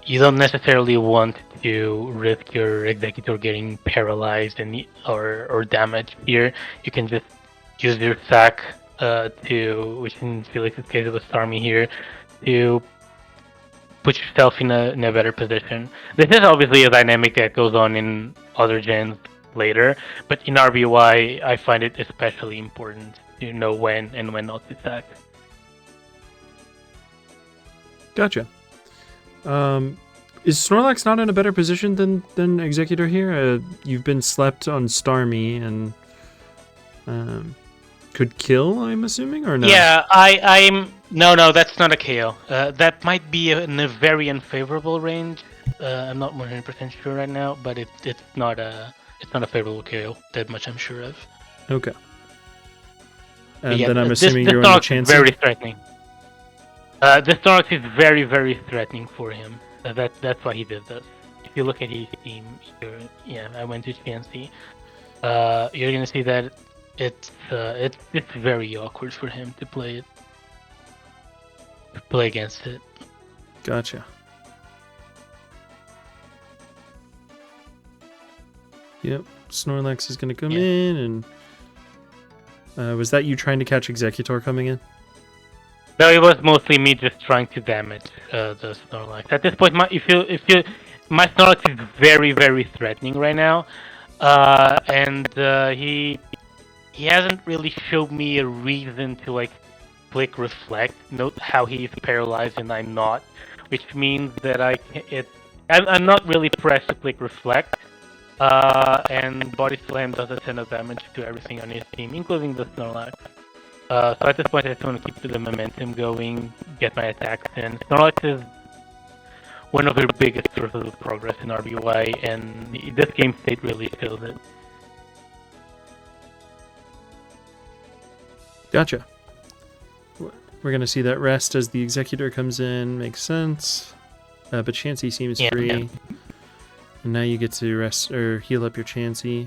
You don't necessarily want to risk your Executor getting paralyzed or damaged here. You can just use your sack which in Felix's case it was Starmie here, to put yourself in a better position. This is obviously a dynamic that goes on in other gens later, but in RBY I find it especially important to know when and when not to sack. Gotcha. Is Snorlax not in a better position than Executor here? You've been slept on Starmie and could kill, I'm assuming, or no? Yeah, I'm no, that's not a KO. That might be in a very unfavorable range. I'm not 100% sure right now, but it's not a favorable KO. That much I'm sure of. Okay. And yeah, then I'm assuming this you're on the Snorlax chance. is very threatening. This Snorlax is very, very threatening for him. That's why he did this. If you look at his team, I went to GNC. You're gonna see that it's very awkward for him to play against it. Gotcha. Yep, Snorlax is gonna come in, and was that you trying to catch Executor coming in? No, it was mostly me just trying to damage the Snorlax. At this point, my Snorlax is very, very threatening right now, and he hasn't really showed me a reason to click reflect. Note how he's paralyzed and I'm not, which means that I'm not really pressed to click reflect. And Body Slam does a ton of damage to everything on his team, including the Snorlax. So at this point I just want to keep the momentum going, get my attacks in. Snorlax is one of their biggest sources of progress in RBY, and this game state really shows it. Gotcha. We're going to see that rest as the Executor comes in. Makes sense. But Chansey seems free. Yeah. And now you get to rest or heal up your Chansey.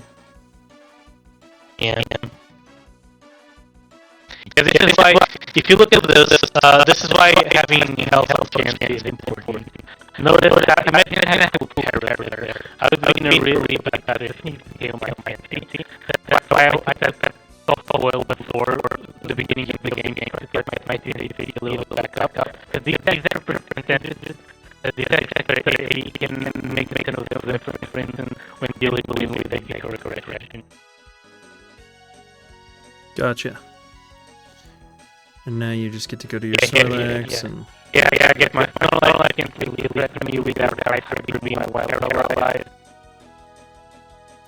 Yeah. This is why, if you look at this is why having health Chansey is important. Notice that, imagine having a pair there. I would be in a really bad position to heal my Chansey. That's why I said that soft oil before the beginning of the game to get my Chansey a little back up. Because these are percentages. These extra 80 can make a difference when dealing with the correction. Gotcha. And now you just get to go to your Snorlax and... Yeah, I get my Snorlax and really let me without being my wild alive.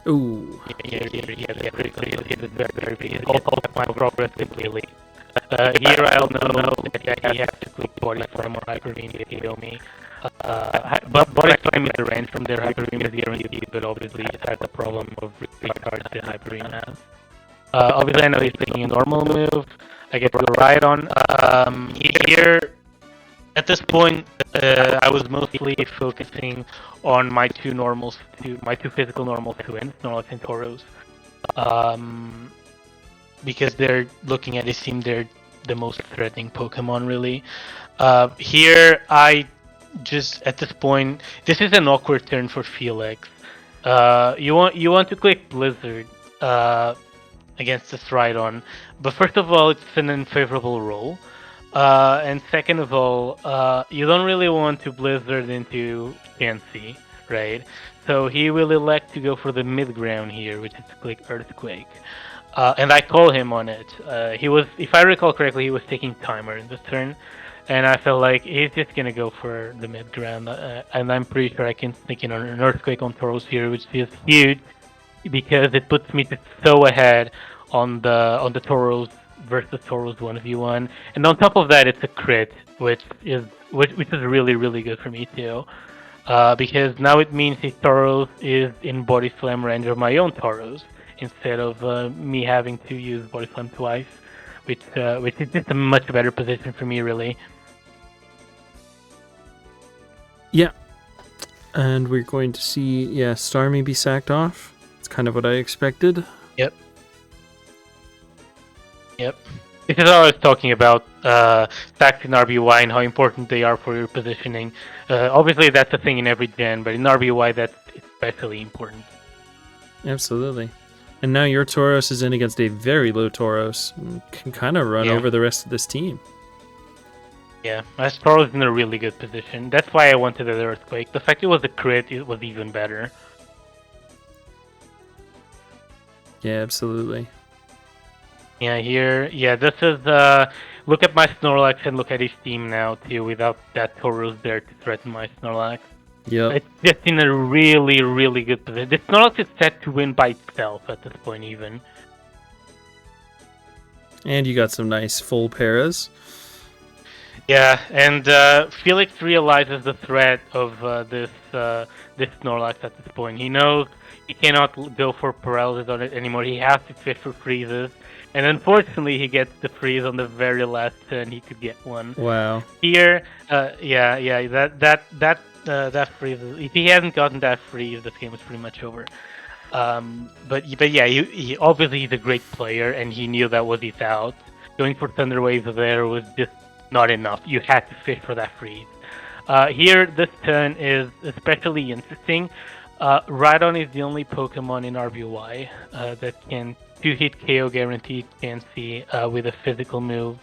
Ooh. Yeah, pretty clearly. It's very big. Also, my progress completely. Here I'll know that he has to click Body Slam or Hyper Beam to kill me. But Body Slam is the range from their Hyper Beam is guaranteed, but obviously it has the problem of retards the Hyper Beam has. Obviously I know he's taking a normal move. I get to ride on. Here, at this point, I was mostly focusing on my two physical normals twins, Snorlax and Tauros. Because they're looking at this team, they're the most threatening Pokemon, really. Here, I just at this point, this is an awkward turn for Felix. You want to click Blizzard against this Rhydon, but first of all, it's an unfavorable roll, and second of all, you don't really want to Blizzard into Chansey, right? So he will elect to go for the mid ground here, which is to click Earthquake. And I call him on it. He was, if I recall correctly, he was taking timer in this turn, and I felt like he's just gonna go for the mid ground, and I'm pretty sure I can sneak in on an Earthquake on Tauros here, which is huge because it puts me just so ahead on the Tauros versus Tauros 1v1, and on top of that, it's a crit, which is really, really good for me too. Because now it means his Tauros is in Body Slam range of my own Tauros. instead of me having to use body slam twice, which is just a much better position for me, really. Yeah. And we're going to see, Starmie be sacked off. It's kind of what I expected. Yep. This is what I was talking about, stacks in RBY and how important they are for your positioning. Obviously, that's a thing in every gen, but in RBY, that's especially important. Absolutely. And now your Tauros is in against a very low Tauros and can kind of run over the rest of this team. Yeah, my Tauros is in a really good position. That's why I wanted an Earthquake. The fact it was a crit, it was even better. Yeah, absolutely. Yeah, this is, look at my Snorlax and look at his team now, too, without that Tauros there to threaten my Snorlax. Yep. It's just in a really, really good position. The Snorlax is set to win by itself at this point, even. And you got some nice full paras. Yeah, and Felix realizes the threat of this Snorlax at this point. He knows he cannot go for paralysis on it anymore. He has to fish for freezes. And unfortunately, he gets the freeze on the very last turn he could get one. Wow. Here, that freeze. If he hadn't gotten that freeze, this game was pretty much over. But yeah, he obviously he's a great player, and he knew that was his out. Going for Thunder Waves there was just not enough. You had to fish for that freeze. Here, this turn is especially interesting. Rhydon is the only Pokemon in RBY that can 2-hit KO guaranteed Chansey with a physical move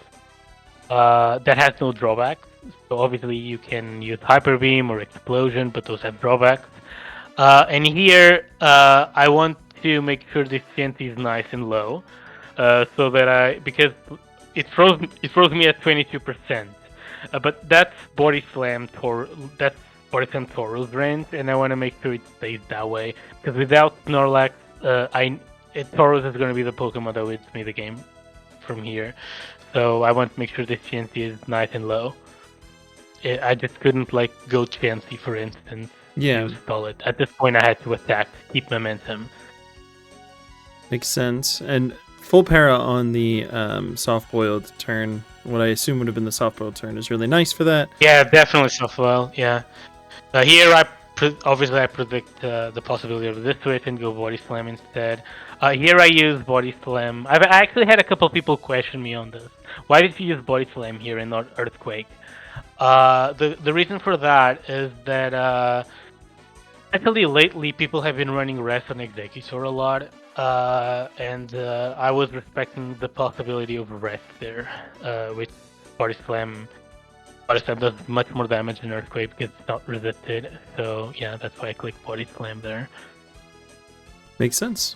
that has no drawbacks. So obviously you can use Hyper Beam or Explosion, but those have drawbacks. And here I want to make sure this Chansey is nice and low, so that because it froze me at 22%. But that's Body Slam Tauros range, and I want to make sure it stays that way. Because without Snorlax, Tauros is going to be the Pokemon that wins me the game from here. So I want to make sure this Chansey is nice and low. I just couldn't go Chansey, for instance. Yeah. To stall it. At this point, I had to attack to keep momentum. Makes sense. And full para on the soft-boiled turn, what I assume would have been the soft-boiled turn, is really nice for that. Yeah, definitely soft-boiled, yeah. Here, obviously I predict the possibility of this switch and go Body Slam instead. Here I use Body Slam. I actually had a couple people question me on this. Why did you use Body Slam here and not Earthquake? The reason for that is that actually lately people have been running Rest on Executor a lot. And I was respecting the possibility of Rest there, which Body Slam does much more damage than Earthquake because it's not resisted. So yeah, that's why I clicked Body Slam there. Makes sense.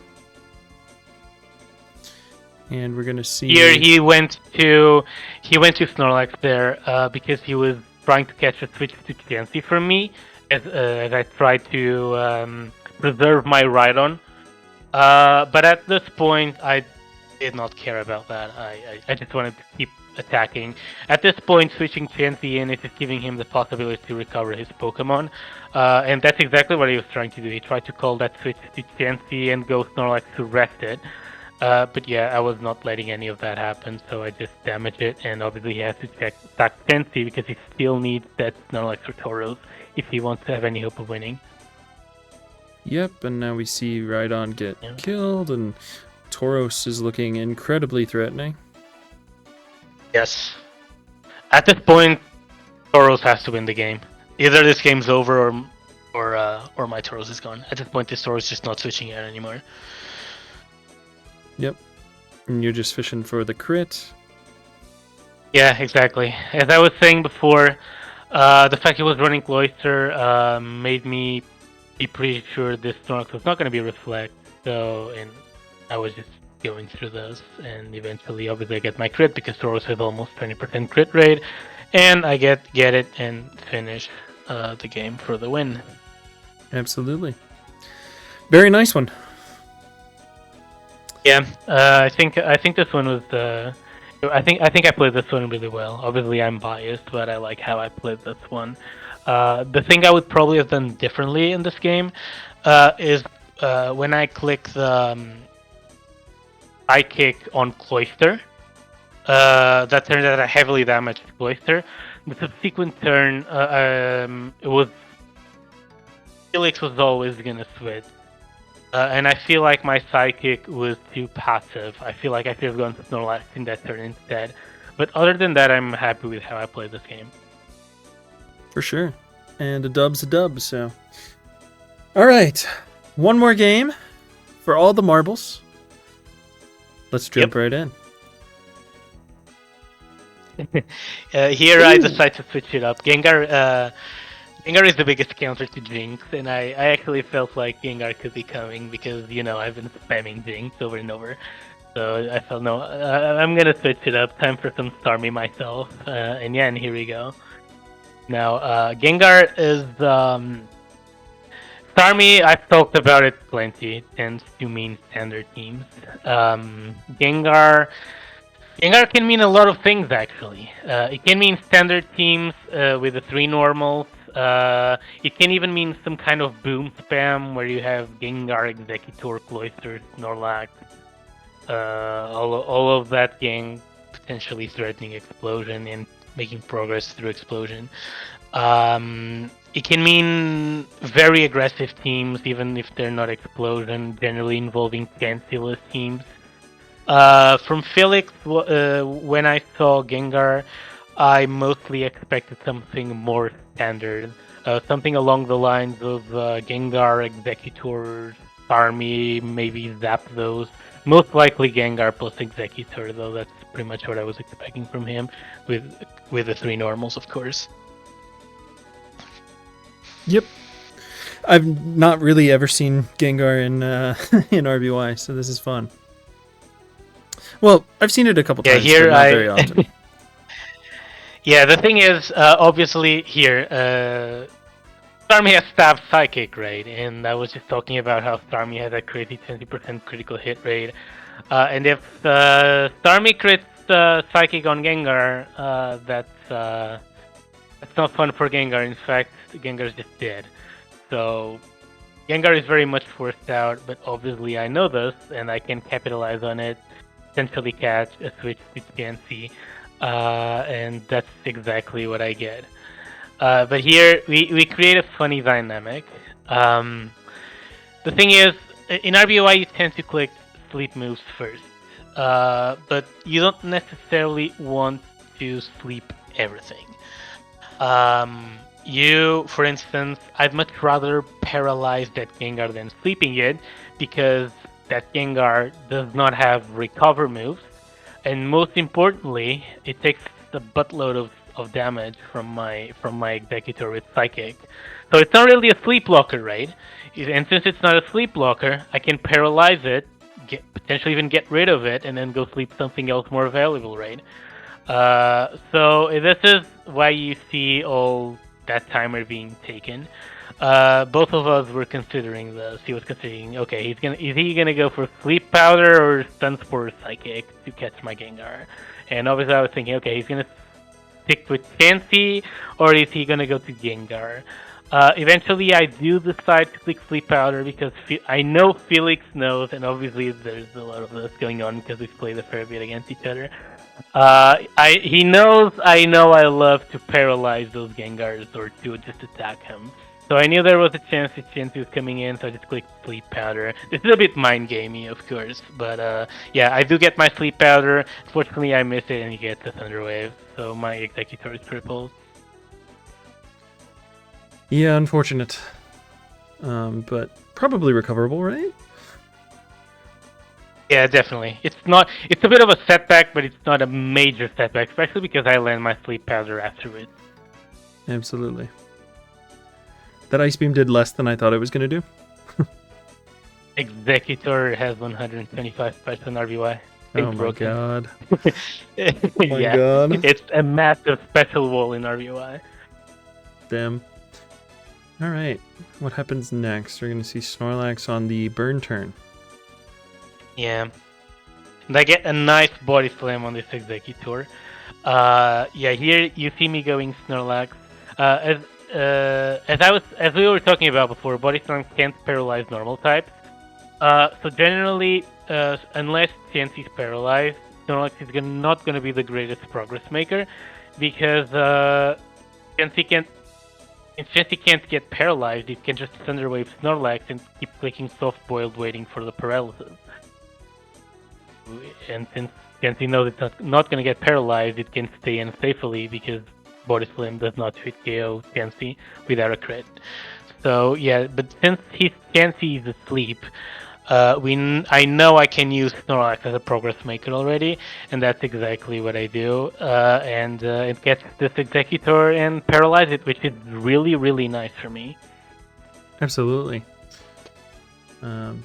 And we're gonna see here he went to Snorlax there because he was trying to catch a switch to Chansey from me as I tried to preserve my Rhydon. But at this point, I did not care about that. I just wanted to keep attacking. At this point, switching Chansey in is just giving him the possibility to recover his Pokemon. And that's exactly what he was trying to do. He tried to call that switch to Chansey and go Snorlax to rest it. But yeah, I was not letting any of that happen, so I just damaged it. And obviously he has to attack Chansey because he still needs that Snorlax or Tauros if he wants to have any hope of winning. Yep, and now we see Rhydon get killed, and Tauros is looking incredibly threatening. Yes. At this point, Tauros has to win the game. Either this game's over or my Tauros is gone. At this point, this Tauros is just not switching out anymore. Yep. And you're just fishing for the crit. Yeah, exactly. As I was saying before, the fact he was running Cloyster made me be pretty sure this Snorlax was not going to be Reflect. So, and I was just going through those, and eventually, obviously, I get my crit because Tauros has almost 20% crit rate, and I get it and finish the game for the win. Absolutely. Very nice one. Yeah, I think this one was. I think I played this one really well. Obviously, I'm biased, but I like how I played this one. The thing I would probably have done differently in this game is when I click the Psychic on Cloister. That turn that I heavily damaged Cloister. The subsequent turn, it was Felix was always gonna switch. And I feel like my Psychic was too passive. I feel like I could have gone Snorlax in that turn instead. But other than that, I'm happy with how I played this game. For sure. And a dub's a dub, so. Alright. One more game for all the marbles. Let's jump right in. Here I decide to switch it up. Gengar is the biggest counter to Jinx, and I actually felt like Gengar could be coming because, I've been spamming Jinx over and over. So I felt, no, I'm gonna switch it up. Time for some Starmie myself. And here we go. Now, Gengar is, Starmie, I've talked about it plenty. It tends to mean standard teams. Gengar can mean a lot of things, actually. It can mean standard teams with the 3 normals. It can even mean some kind of boom spam where you have Gengar, Executor, Cloister, Snorlax, all of that gang potentially threatening Explosion and making progress through Explosion. It can mean very aggressive teams, even if they're not Explosion, generally involving Chansey-less teams. From Felix, when I saw Gengar, I mostly expected something more standard. Something along the lines of Gengar, Executor, Starmie, maybe Zapdos. Most likely Gengar plus Executor, though that's pretty much what I was expecting from him, with the 3 normals, of course. Yep. I've not really ever seen Gengar in in RBY, so this is fun. Well, I've seen it a couple times, but not very often. Yeah, the thing is, obviously here, Starmie has Stab Psychic, right? And I was just talking about how Starmie has a crazy 20% critical hit rate. And if Starmie crits Psychic on Gengar, that's not fun for Gengar. In fact, Gengar's just dead. So Gengar is very much forced out, but obviously I know this, and I can capitalize on it, essentially catch a switch to Chansey, and that's exactly what I get. But here, we create a funny dynamic. The thing is, in RBY you tend to click sleep moves first, but you don't necessarily want to sleep everything. For instance, I'd much rather paralyze that Gengar than sleeping it, because that Gengar does not have recover moves, and most importantly, it takes a buttload of damage from my Executor with Psychic. So it's not really a sleep blocker, right? And since it's not a sleep blocker, I can paralyze it, potentially even get rid of it, and then go sleep something else more valuable, right? So this is why you see all that timer being taken. Both of us were considering this. He was considering, okay, is he gonna go for Sleep Powder or Stun Spore Psychic to catch my Gengar? And obviously I was thinking, okay, he's gonna stick with Chansey, or is he gonna go to Gengar? Eventually I do decide to click Sleep Powder because I know Felix knows, and obviously there's a lot of this going on because we've played a fair bit against each other. He knows I love to paralyze those Gengars or to just attack him. So I knew there was a chance that Chansey was coming in, so I just clicked Sleep Powder. This is a bit mind-gamey, of course, but yeah, I do get my Sleep Powder. Fortunately, I miss it and he gets a Thunder Wave, so my Executor is crippled. Yeah, unfortunate. But probably recoverable, right? Yeah, definitely. It's a bit of a setback, but it's not a major setback, especially because I land my Sleep Powder afterwards. Absolutely. That Ice Beam did less than I thought it was going to do. Executor has 125% RBY. Oh my god. Yeah, god. It's a massive special wall in RBY. Damn. Alright, what happens next? We're going to see Snorlax on the burn turn. Yeah. And I get a nice body slam on this Executor. Yeah, here you see me going Snorlax. As we were talking about before, body slam can't paralyze normal types. So generally, unless TNC is paralyzed, Snorlax is not going to be the greatest progress maker, because TNC can't. Since he can't get paralyzed, it can just Thunderwave Snorlax and keep clicking soft boiled, waiting for the paralysis. And since TNC knows it's not going to get paralyzed, it can stay in safely because Body Slam does not hit KO TNC without a crit. So yeah, but since his TNC is asleep, I know I can use Snorlax as a progress maker already, and that's exactly what I do. And it gets this Executor and paralyze it, which is really, really nice for me. Absolutely. And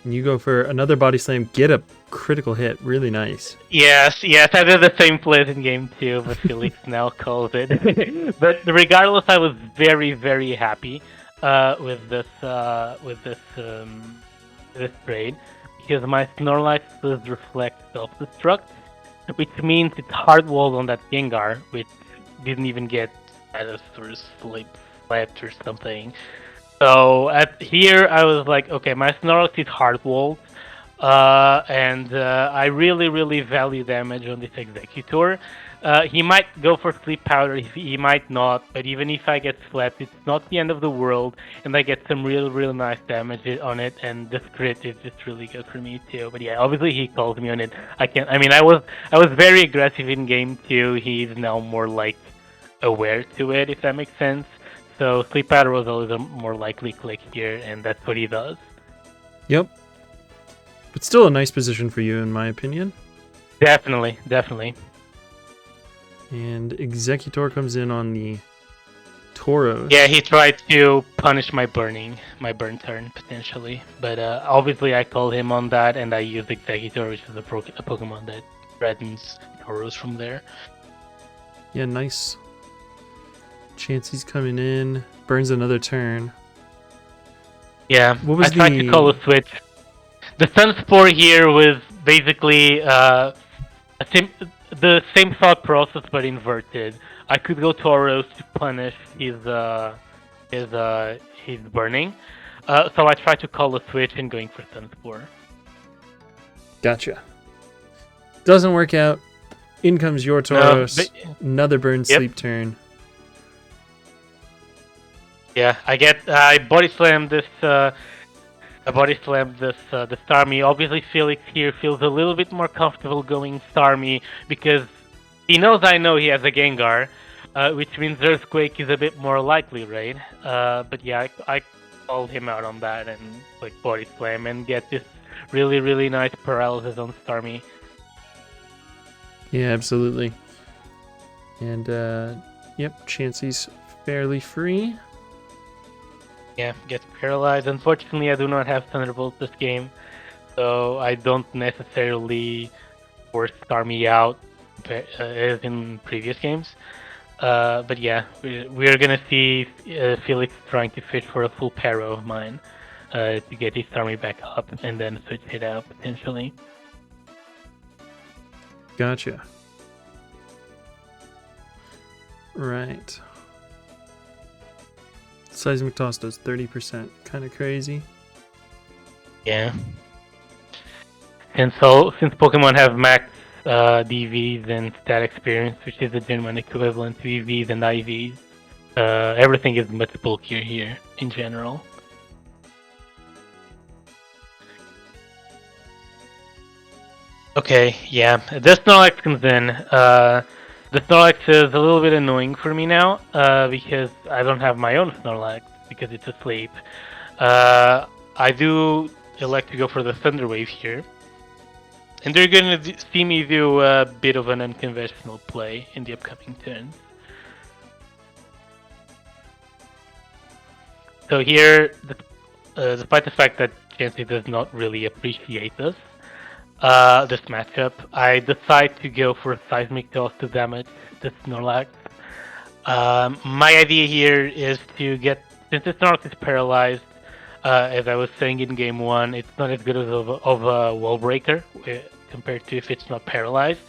you go for another body slam, get a critical hit. Really nice. Yes, I did the same plays in game 2, but Felix now calls it. But regardless, I was very, very happy with this trade, because my Snorlax does reflect self-destruct, which means it's hard-walled on that Gengar, which didn't even get status or slept or something. So here I was like, okay, my Snorlax is hard-walled, and I really, really value damage on this Executor. He might go for Sleep Powder, he might not, but even if I get slapped, it's not the end of the world, and I get some real nice damage on it, and this crit is just really good for me too. But yeah, obviously he calls me on it. I was very aggressive in game 2. He's now more like aware to it, if that makes sense. So Sleep Powder was always a more likely click here, and that's what he does. Yep. But still a nice position for you, in my opinion. Definitely. And Executor comes in on the Tauros. Yeah, he tried to punish my burn turn, potentially. But obviously I called him on that, and I used Executor, which is a Pokemon that threatens Tauros from there. Yeah, nice. Chansey's coming in. Burns another turn. Yeah, what was I tried to call a switch. The Sunspore here was basically the same thought process, but inverted. I could go Tauros to punish his burning, so I tried to call a switch and going for Sunspore. Gotcha. Doesn't work out. In comes your Tauros. Another burn sleep turn. Yeah, I body slammed this. The Starmie. Obviously, Felix here feels a little bit more comfortable going Starmie because he knows I know he has a Gengar, which means Earthquake is a bit more likely, right? But yeah, I called him out on that and like body slam and get this really nice paralysis on Starmie. Yeah, absolutely. And yep, Chansey's fairly free. Yeah, gets paralyzed. Unfortunately, I do not have Thunderbolt this game, so I don't necessarily force Starmie out as in previous games. But yeah, we're gonna see Felix trying to fish for a full Paro of mine to get his Starmie back up and then switch it out potentially. Gotcha. Right. Seismic Toss does 30%. Kind of crazy. Yeah. And so, since Pokemon have max DVs and stat experience, which is the German equivalent to EVs and IVs, everything is much bulkier here in general. Okay, yeah. This Snorlax comes in. The Snorlax is a little bit annoying for me now, because I don't have my own Snorlax, because it's asleep. I do elect to go for the Thunder Wave here. And they're gonna see me do a bit of an unconventional play in the upcoming turns. So here, despite the fact that Chansey does not really appreciate this matchup, I decide to go for a Seismic Toss to damage the Snorlax. My idea here is to get, since the Snorlax is paralyzed, as I was saying in game 1, it's not as good of a wall breaker compared to if it's not paralyzed.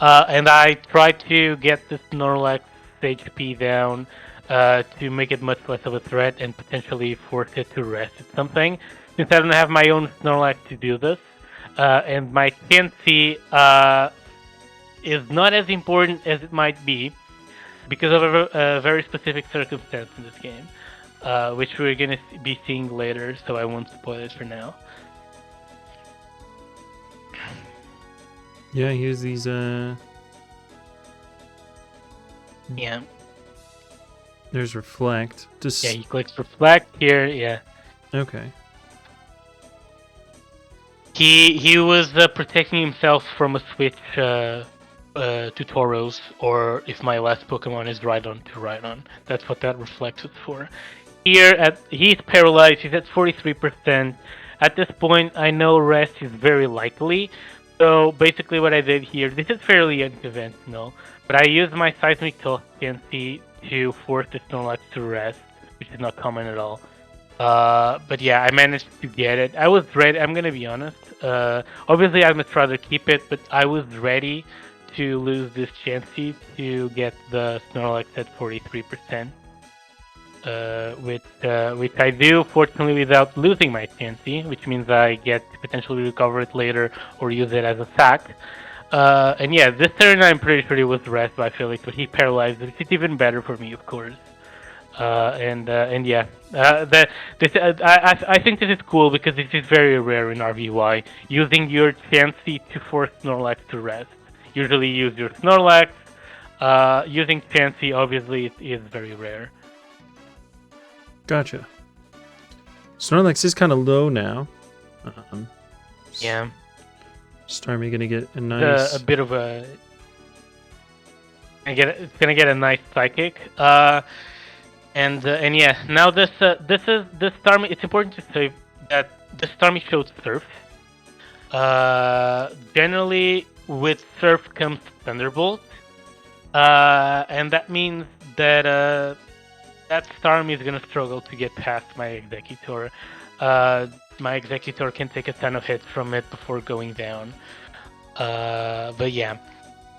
And I try to get the Snorlax HP down to make it much less of a threat and potentially force it to rest at something. since I don't have my own Snorlax to do this, and my Chansey is not as important as it might be because of a very specific circumstance in this game, which we're going to be seeing later, so I won't spoil it for now. Yeah, here's these. Yeah. There's reflect. Just Yeah, he clicks reflect here. Yeah. okay. He was protecting himself from a switch to Tauros, or if my last Pokemon is Rhydon to Rhydon. That's what that reflect is for. Here, he's paralyzed. He's at 43%. At this point, I know rest is very likely. So basically, what I did here, this is fairly unconventional, but I used my Seismic Toss Chansey to force the Snorlax to rest, which is not common at all. But yeah, I managed to get it. I was ready. I'm gonna be honest. Obviously, I'd much rather keep it, but I was ready to lose this Chansey to get the Snorlax at 43%. Which I do, fortunately, without losing my Chansey, which means I get to potentially recover it later or use it as a sack. And yeah, this turn I'm pretty sure it was rest by Felix, but he paralyzed it, which is even better for me, of course. And yeah, I think this is cool because this is very rare in RBY. Using your Chansey to force Snorlax to rest. Usually use your Snorlax. Using Chansey obviously is very rare. Gotcha. Snorlax is kind of low now. Yeah. Starmie gonna get a nice. A bit of a. It's gonna get a nice psychic. And yeah, now this Starmie. It's important to say that the Starmie shows Surf. Generally, with Surf comes Thunderbolt, and that means that that Starmie is gonna struggle to get past my Executor. My Executor can take a ton of hits from it before going down. But yeah,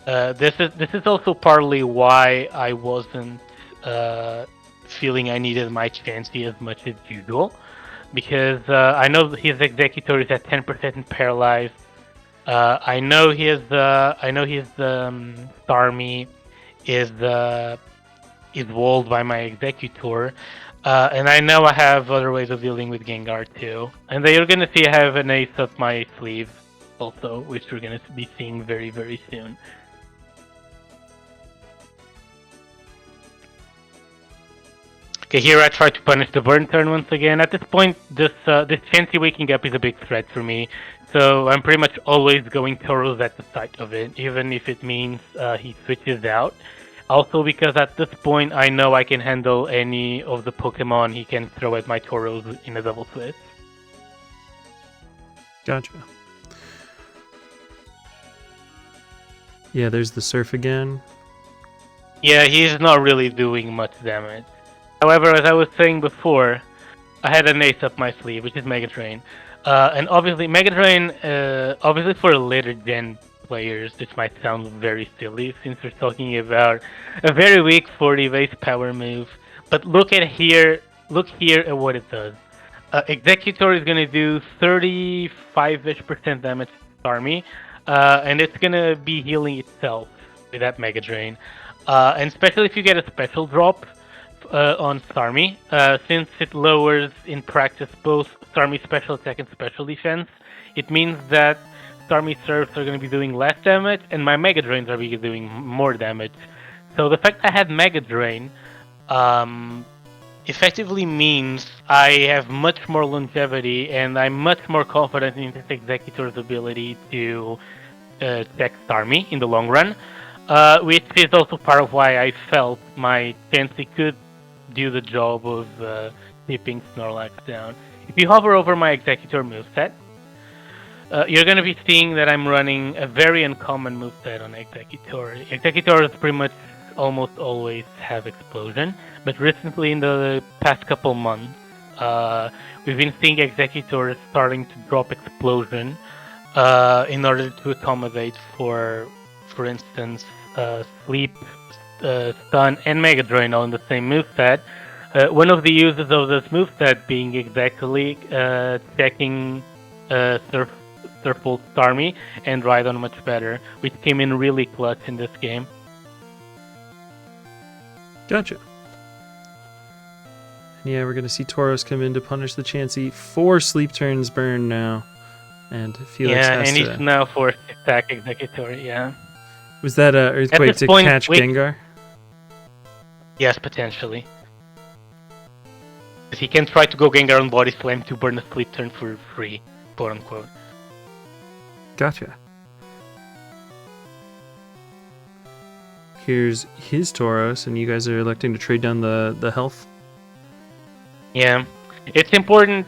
this is also partly why I wasn't feeling I needed my Chansey as much as usual, because I know his Executor is at 10% and paralyzed. I know his Starmie is walled by my Executor, and I know I have other ways of dealing with Gengar too. And then you're gonna see I have an ace up my sleeve also, which we're gonna be seeing very, very soon. Okay, here I try to punish the burn turn once again. At this point, this Chansey waking up is a big threat for me, so I'm pretty much always going Tauros at the sight of it, even if it means he switches out. Also because at this point I know I can handle any of the Pokemon he can throw at my Tauros in a double switch. Gotcha. Yeah, there's the Surf again. Yeah, he's not really doing much damage. However, as I was saying before, I had an ace up my sleeve, which is Mega Drain. And obviously, Mega Drain, obviously for later gen players, this might sound very silly since we're talking about a very weak 40 base power move. But look here at what it does. Executor is gonna do 35-ish% damage to Starmie, and it's gonna be healing itself with that Mega Drain. And especially if you get a special drop on Starmie, since it lowers in practice both Starmie special attack and special defense, it means that Starmie Surfs are going to be doing less damage, and my Mega Drains are doing more damage. So the fact I had Mega Drain effectively means I have much more longevity, and I'm much more confident in this Executor's ability to check Starmie in the long run, which is also part of why I felt my Chansey could do the job of keeping Snorlax down. If you hover over my Executor moveset, you're going to be seeing that I'm running a very uncommon moveset on Executor. Executors pretty much almost always have Explosion, but recently in the past couple months, we've been seeing Executors starting to drop Explosion in order to accommodate for instance, Sleep, Stun, and Mega Drain all in the same moveset. One of the uses of this moveset being exactly checking Surfbolt Starmie and Rhydon much better, which came in really clutch in this game. Gotcha. Yeah, we're going to see Tauros come in to punish the Chansey. 4 sleep turns burn now. And Felix has and to... he's now forced to attack Executor, yeah. Was that an Earthquake to point, catch Gengar? Yes, potentially. He can try to go Gengar on Body Slam to burn a sleep turn for free, quote unquote. Gotcha. Here's his Tauros, and you guys are electing to trade down the health? Yeah. It's important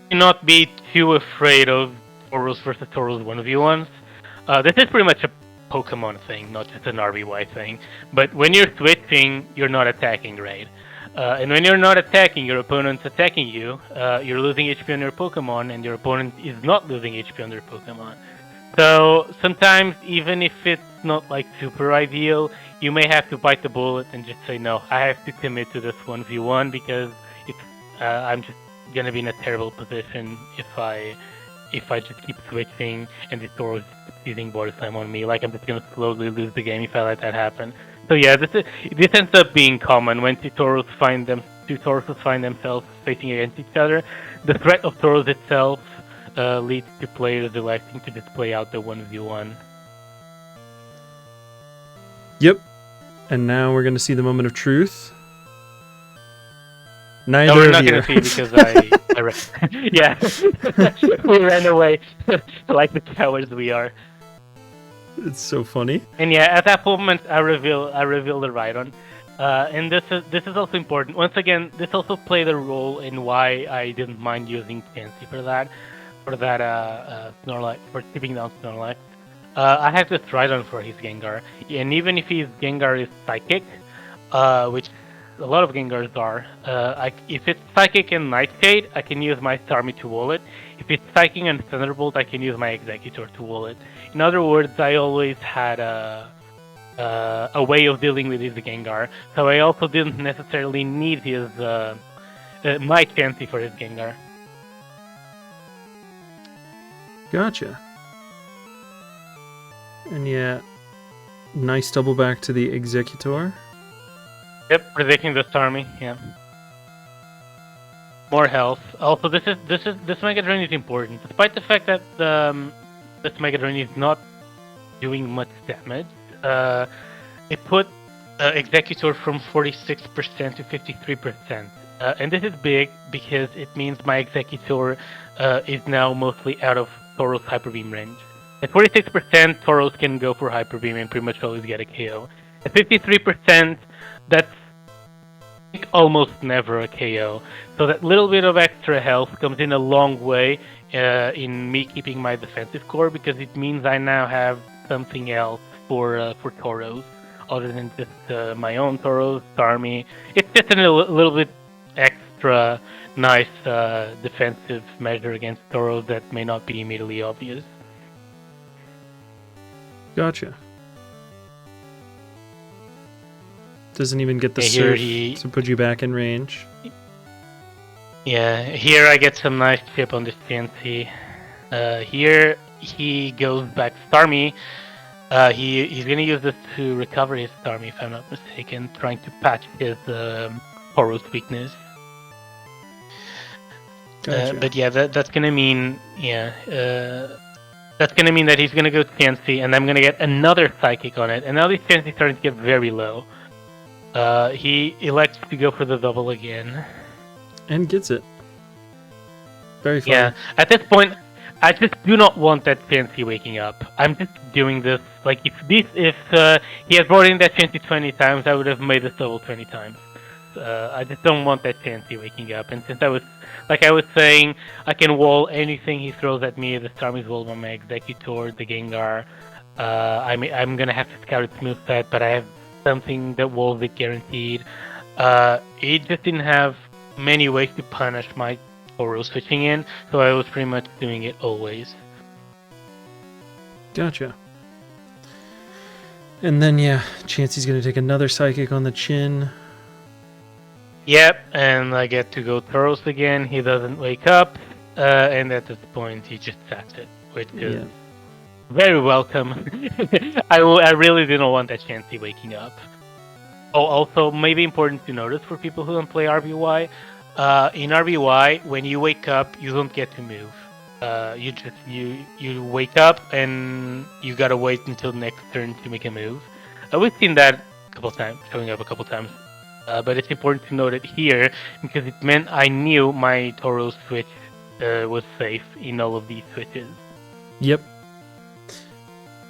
to not be too afraid of Tauros versus Tauros 1v1s. This is pretty much a Pokemon thing, not just an RBY thing. But when you're switching, you're not attacking, right? And when you're not attacking, your opponent's attacking you, you're losing HP on your Pokemon, and your opponent is not losing HP on their Pokemon. So sometimes, even if it's not like super ideal, you may have to bite the bullet and just say, no, I have to commit to this 1v1 because it's, I'm just gonna be in a terrible position if I just keep switching and the Tauros is using Body Slam on me. Like, I'm just gonna slowly lose the game if I let that happen. So yeah, this ends up being common when two Tauros find themselves facing against each other. The threat of Tauros itself leads to players electing to just play out the 1v1. Yep. And now we're going to see the moment of truth. Neither No, we're of not you. going to see because I ran. Yeah, we ran away like the cowards we are. It's so funny. And yeah, at that moment, I reveal the Rhydon. And this is also important. Once again, this also played a role in why I didn't mind using Chansey for that Snorlax, for keeping down Snorlax. I have this Rhydon for his Gengar, and even if his Gengar is Psychic, which a lot of Gengars are, if it's Psychic and Nightshade, I can use my Starmie to wall it. If it's Psychic and Thunderbolt, I can use my Executor to wall it. In other words, I always had a way of dealing with his Gengar, so I also didn't necessarily need his my Chansey for his Gengar. Gotcha. And yeah, nice double back to the Executor. Yep, predicting the Starmie. Yeah. More health. Also, this Mega Drain is important, despite the fact that this Mega Drain is not doing much damage. It put Executor from 46% to 53%, and this is big because it means my Executor is now mostly out of Tauros Hyper Beam range. At 46%, Tauros can go for Hyper Beam and pretty much always get a KO. At 53%, that's almost never a KO. So that little bit of extra health comes in a long way in me keeping my defensive core, because it means I now have something else for Tauros other than just my own Tauros, Starmie. It's just a little bit extra nice defensive measure against Tauros that may not be immediately obvious. Gotcha. Doesn't even get the surf to put you back in range. Yeah, here I get some nice chip on this Chansey. Here he goes back Starmie. He's gonna use this to recover his Starmie, if I'm not mistaken, trying to patch his Tauros weakness. Gotcha. But yeah, that's gonna mean that's gonna mean that he's gonna go Chansey, and I'm gonna get another Psychic on it. And now this Chansey is starting to get very low. He elects to go for the double again. And gets it. Very fun. Yeah, at this point, I just do not want that Chansey waking up. I'm just doing this, like, if he had brought in that Chansey 20 times, I would have made this double 20 times. I just don't want that Chansey waking up. And since I was saying, I can wall anything he throws at me. The Starmie's wall by my Executor, the Gengar. I'm gonna have to scout its moveset, but I have something that walls it guaranteed. It just didn't have many ways to punish my Tauros switching in, so I was pretty much doing it always. Gotcha. And then, yeah, Chansey's gonna take another Psychic on the chin. Yep, and I get to go Tauros again. He doesn't wake up, and at this point he just sacks it, which is Yeah. very welcome. I really didn't want that Chansey waking up. Oh, also maybe important to notice for people who don't play RBY. In RBY, when you wake up, you don't get to move. You wake up and you gotta wait until the next turn to make a move. We've seen that a couple times, showing up a couple times. But it's important to note it here because it meant I knew my Tauros switch was safe in all of these switches. Yep.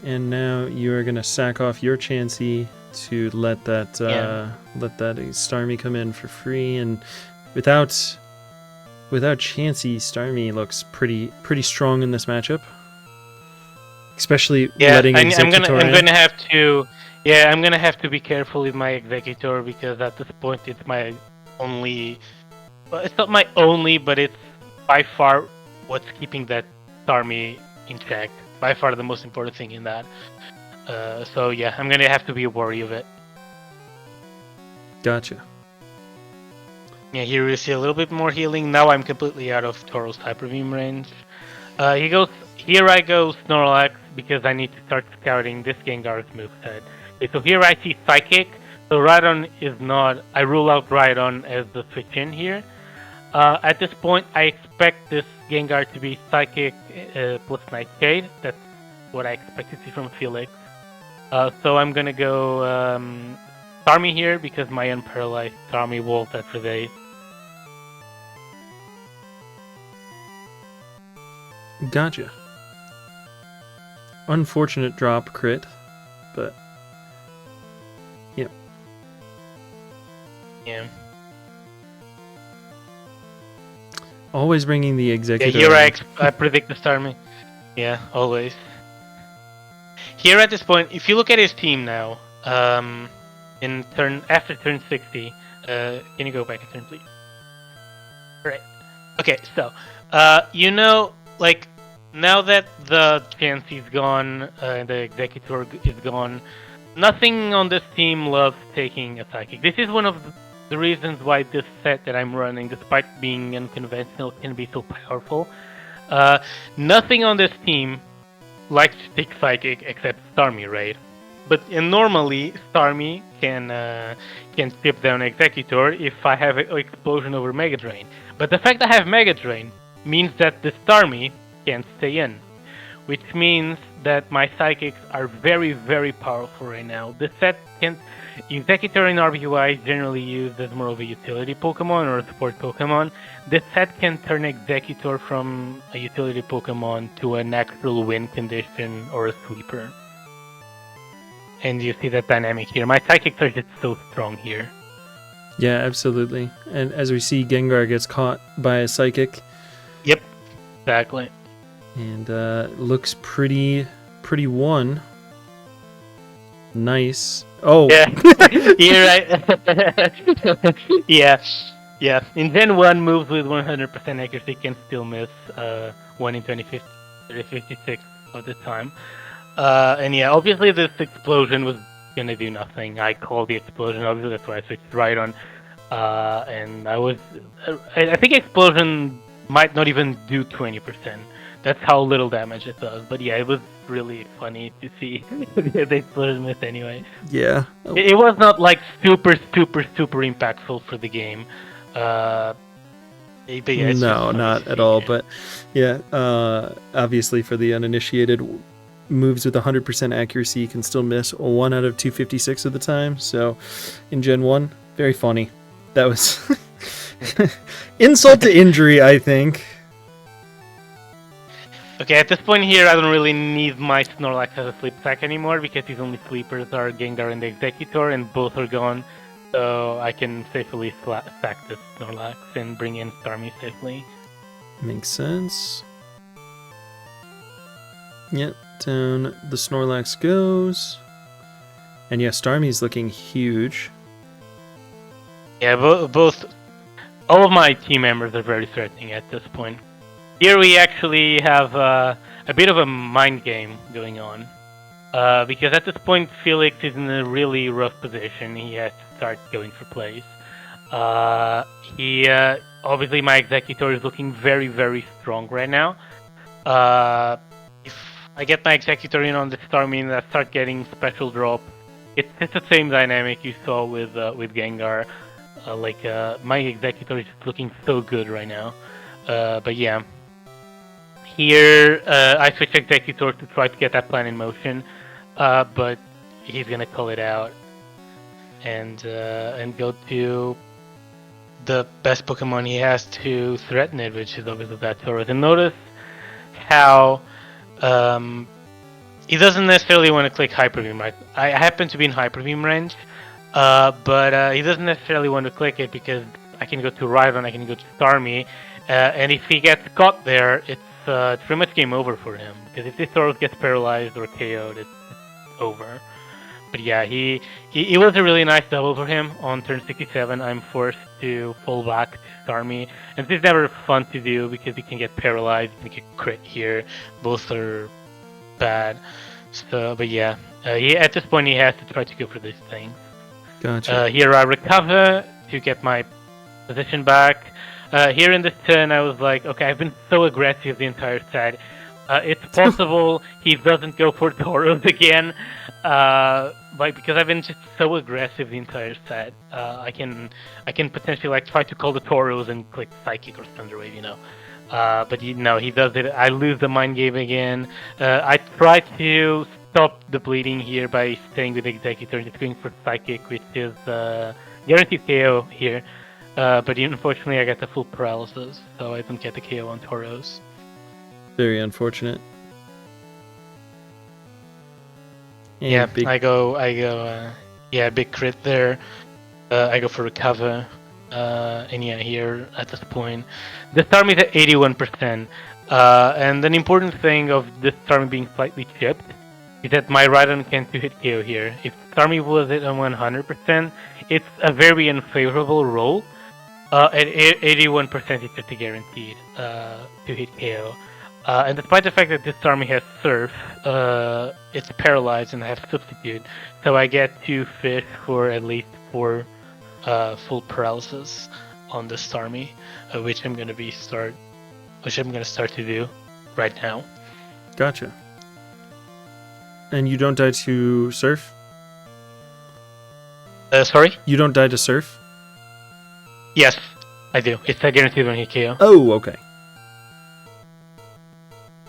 And now you are gonna sack off your Chansey to let that Starmie come in for free, and without Chansey, Starmie looks pretty strong in this matchup. Especially letting Executor in. I'm gonna have to. Yeah, I'm gonna have to be careful with my Executor because at this point it's my only. Well, it's not my only, but it's by far what's keeping that Starmie in check. By far the most important thing in that. So yeah, I'm gonna have to be wary of it. Gotcha. Yeah, here we see a little bit more healing. Now I'm completely out of Tauros Hyper Beam range. He goes. Here I go Snorlax because I need to start scouting this Gengar's moveset. Okay, so here I see Psychic. So Rhydon is not. I rule out Rhydon as the switch in here. At this point, I expect this Gengar to be Psychic plus Nightshade. That's what I expect to see from Felix. So I'm gonna go Starmie here because my Unparalyzed Starmie Volt after days. Gotcha. Unfortunate drop crit, but yep. Yeah. Always bringing the Executor. Yeah, here I predict the Starmie. Yeah, always. Here at this point, if you look at his team now, after turn 60, can you go back a turn, please? Right. Okay, so like now that the Chansey's gone and the Executor is gone, nothing on this team loves taking a Psychic. This is one of the reasons why this set that I'm running, despite being unconventional, can be so powerful. Nothing on this team likes to take Psychic except Starmie, right? But normally Starmie can strip down Executor if I have Explosion over Mega Drain. But the fact I have Mega Drain means that the Starmie can't stay in, which means that my Psychics are very, very powerful right now. The set can. Executor in RBY is generally used as more of a utility Pokemon or a support Pokemon. This set can turn Executor from a utility Pokemon to a natural win condition or a sweeper. And you see that dynamic here. My Psychics are just so strong here. Yeah, absolutely. And as we see, Gengar gets caught by a Psychic. Yep, exactly. And looks pretty won. Nice. Oh. Yeah. You're right. Yeah. In Gen 1, moves with 100% accuracy can still miss 1 in 56 of the time. And yeah, obviously this explosion was gonna do nothing. I called the explosion, obviously that's why I switched Rhydon. And I think explosion might not even do 20%. That's how little damage it does. But yeah, it was really funny to see the explosion miss anyway. Yeah. It was not like super impactful for the game. Yeah, no, not at all. But yeah, obviously for the uninitiated, moves with 100% accuracy can still miss 1 out of 256 of the time. So in Gen 1, very funny. That was insult to injury, I think. Okay, at this point here, I don't really need my Snorlax as a sleep sack anymore because his only sleepers are Gengar and the Executor, and both are gone. So I can safely sack this Snorlax and bring in Starmie safely. Makes sense. Yep, down the Snorlax goes. And yeah, Starmie's looking huge. Yeah, all of my team members are very threatening at this point. Here we actually have a bit of a mind game going on. Because at this point, Felix is in a really rough position. He has to start going for plays. He obviously my Executor is looking very, very strong right now. If I get my Executor in on the Starmie and I start getting special drop, it's the same dynamic you saw with Gengar. My Executor is just looking so good right now. But yeah, here I switch Executor to try to get that plan in motion, but he's gonna call it out and go to the best Pokemon he has to threaten it, which is obviously that Tauros. And notice how he doesn't necessarily want to click Hyper Beam, right? I happen to be in Hyper Beam range, but he doesn't necessarily want to click it because I can go to Rhydon, I can go to Starmie, and if he gets caught there, it's pretty much game over for him. Because if this Tauros gets paralyzed or KO'd, it's over. But yeah, he was a really nice double for him on turn 67. I'm forced to fall back to Starmie, and this is never fun to do because he can get paralyzed and get crit here. Both are bad. So, but yeah, at this point he has to try to go for this thing. Gotcha. Here I recover to get my position back. Here in this turn I was like, okay, I've been so aggressive the entire set. It's possible he doesn't go for Tauros again, because I've been just so aggressive the entire set. I can potentially try to call the Tauros and click Psychic or Thunder Wave, but he does it. I lose the Mind Game again. I try to stop the bleeding here by staying with Executor and just going for Psychic, which is guaranteed KO here. But unfortunately I get the full paralysis, so I don't get the KO on Tauros. Very unfortunate. And yeah, I go. Big crit there. I go for recover. And yeah, here at this point, the Starmie is at 81%. And an important thing of this Starmie being slightly chipped is that my Rhydon can 2-hit KO here. If Starmie was at 100%, it's a very unfavorable roll. At 81%, it's just a guaranteed 2-hit KO. And despite the fact that this Starmie has Surf, it's paralyzed and I have Substitute, so I get to fish for at least 4 full paralysis on the Starmie, which I'm gonna start to do right now. Gotcha. And you don't die to Surf? Sorry? You don't die to Surf? Yes, I do. It's a guaranteed 1-hit KO. Oh, okay.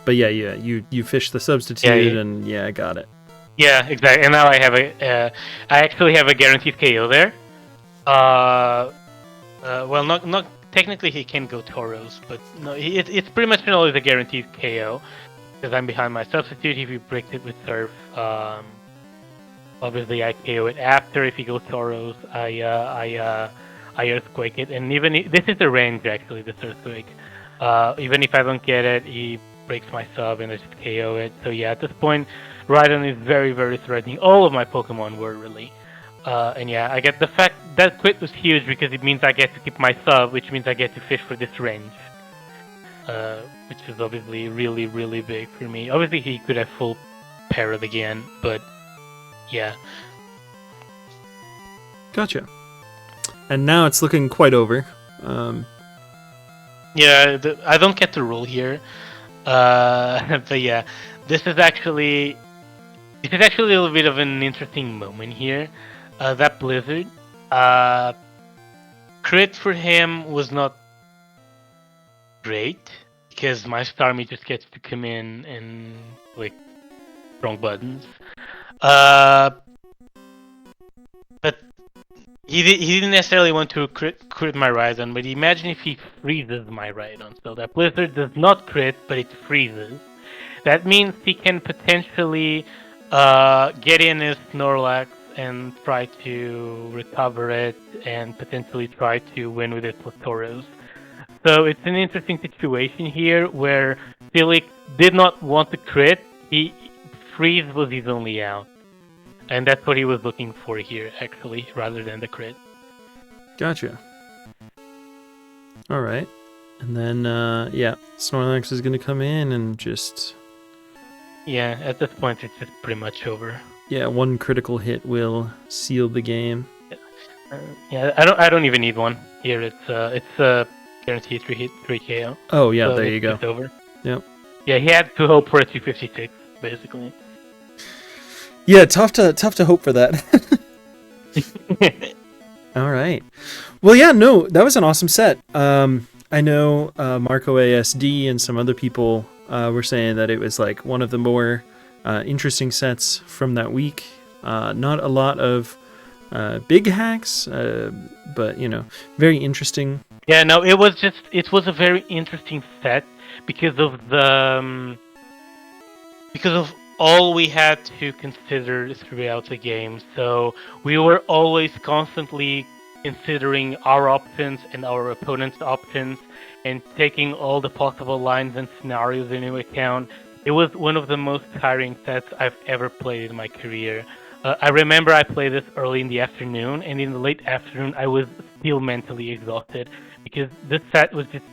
But yeah, you fish the substitute, and I got it. Yeah, exactly. And now I have I actually have a guaranteed KO there. Well, not technically he can go Tauros, but no, it's pretty much always a guaranteed KO because I'm behind my substitute. If he breaks it with Surf, obviously I KO it after. If he goes Tauros, I Earthquake it, and this is the range actually. This Earthquake, even if I don't get it, he breaks my sub and I just KO it. So yeah, at this point, Rhydon is very, very threatening. All of my Pokemon were really. And yeah, I get the fact that quit was huge because it means I get to keep my sub, which means I get to fish for this range. Which is obviously really, really big for me. Obviously he could have full parried again, but yeah. Gotcha. And now it's looking quite over. Yeah, I don't get the rule here. But yeah, this is actually a little bit of an interesting moment here. That Blizzard, crit for him was not great because my Starmie just gets to come in and wrong buttons. But he didn't necessarily want to crit my Rhydon, but imagine if he freezes my Rhydon. So that Blizzard does not crit, but it freezes. That means he can potentially get in his Snorlax and try to recover it and potentially try to win with it with Tauros. So it's an interesting situation here where Felix did not want to crit. Freeze was his only out. And that's what he was looking for here, actually, rather than the crit. Gotcha. Alright. And then, Snorlax is going to come in and just... Yeah, at this point, it's just pretty much over. Yeah, one critical hit will seal the game. Yeah, I don't even need one here. It's guaranteed 3 KO. Oh yeah, So there it's you go. just over. Yep. Yeah, he had to hope for a 256 basically. Yeah, tough to hope for that. All right. Well, yeah, no, that was an awesome set. I know Marco ASD and some other people were saying that it was like one of the more interesting sets from that week. Not a lot of big hacks, but you know, very interesting. Yeah, no, it was a very interesting set because of all we had to consider throughout the game. So we were always constantly considering our options and our opponent's options and taking all the possible lines and scenarios into account. It was one of the most tiring sets I've ever played in my career. I remember I played this early in the afternoon, and in the late afternoon I was still mentally exhausted because this set was just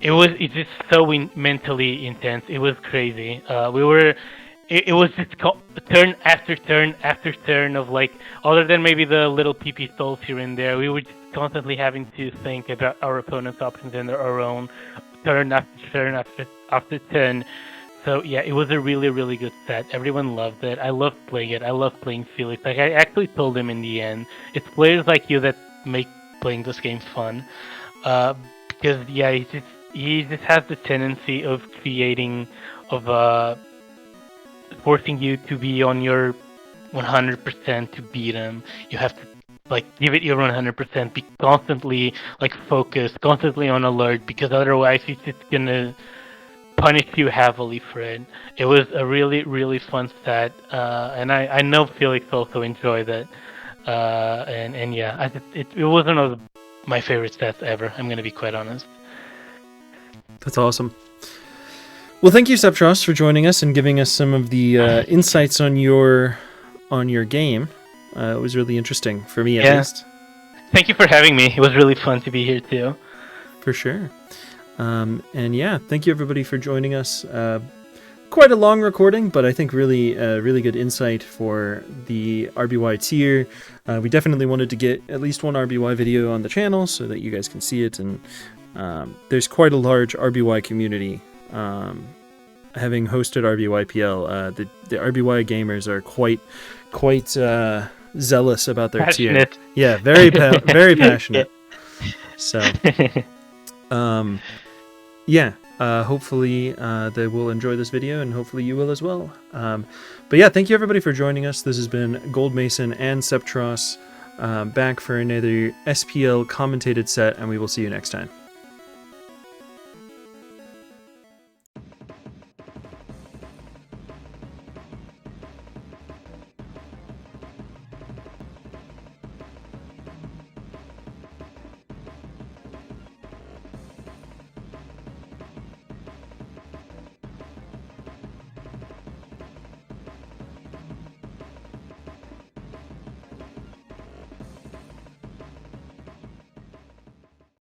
it's just so mentally intense. It was crazy. It was just turn after turn after turn of like, other than maybe the little PP souls here and there, we were just constantly having to think about our opponent's options and our own, turn after turn after turn. So yeah, it was a really, really good set. Everyone loved it. I loved playing it. I loved playing Felix. Like, I actually told him in the end, it's players like you that make playing this game fun. Because yeah, he just has the tendency of forcing you to be on your 100% to beat him. You have to like give it your 100%, be constantly like focused, constantly on alert, because otherwise he's just gonna punish you heavily for it. It was a really, really fun set, and I know Felix also enjoyed it. And yeah, it was one of my favorite sets ever. I'm gonna be quite honest. That's awesome. Well, thank you, Sceptross, for joining us and giving us some of the insights on your game. It was really interesting for me, at least. Thank you for having me. It was really fun to be here too. For sure. And yeah, thank you everybody for joining us. Quite a long recording, but I think really good insight for the RBY tier. We definitely wanted to get at least one RBY video on the channel so that you guys can see it. And there's quite a large RBY community. Having hosted RBYPL, the RBY gamers are quite zealous about their passionate. tier. Yeah, very very passionate. So, yeah. Hopefully they will enjoy this video, and hopefully you will as well. But yeah, thank you everybody for joining us. This has been Gold Mason and Sceptross back for another SPL commentated set, and we will see you next time.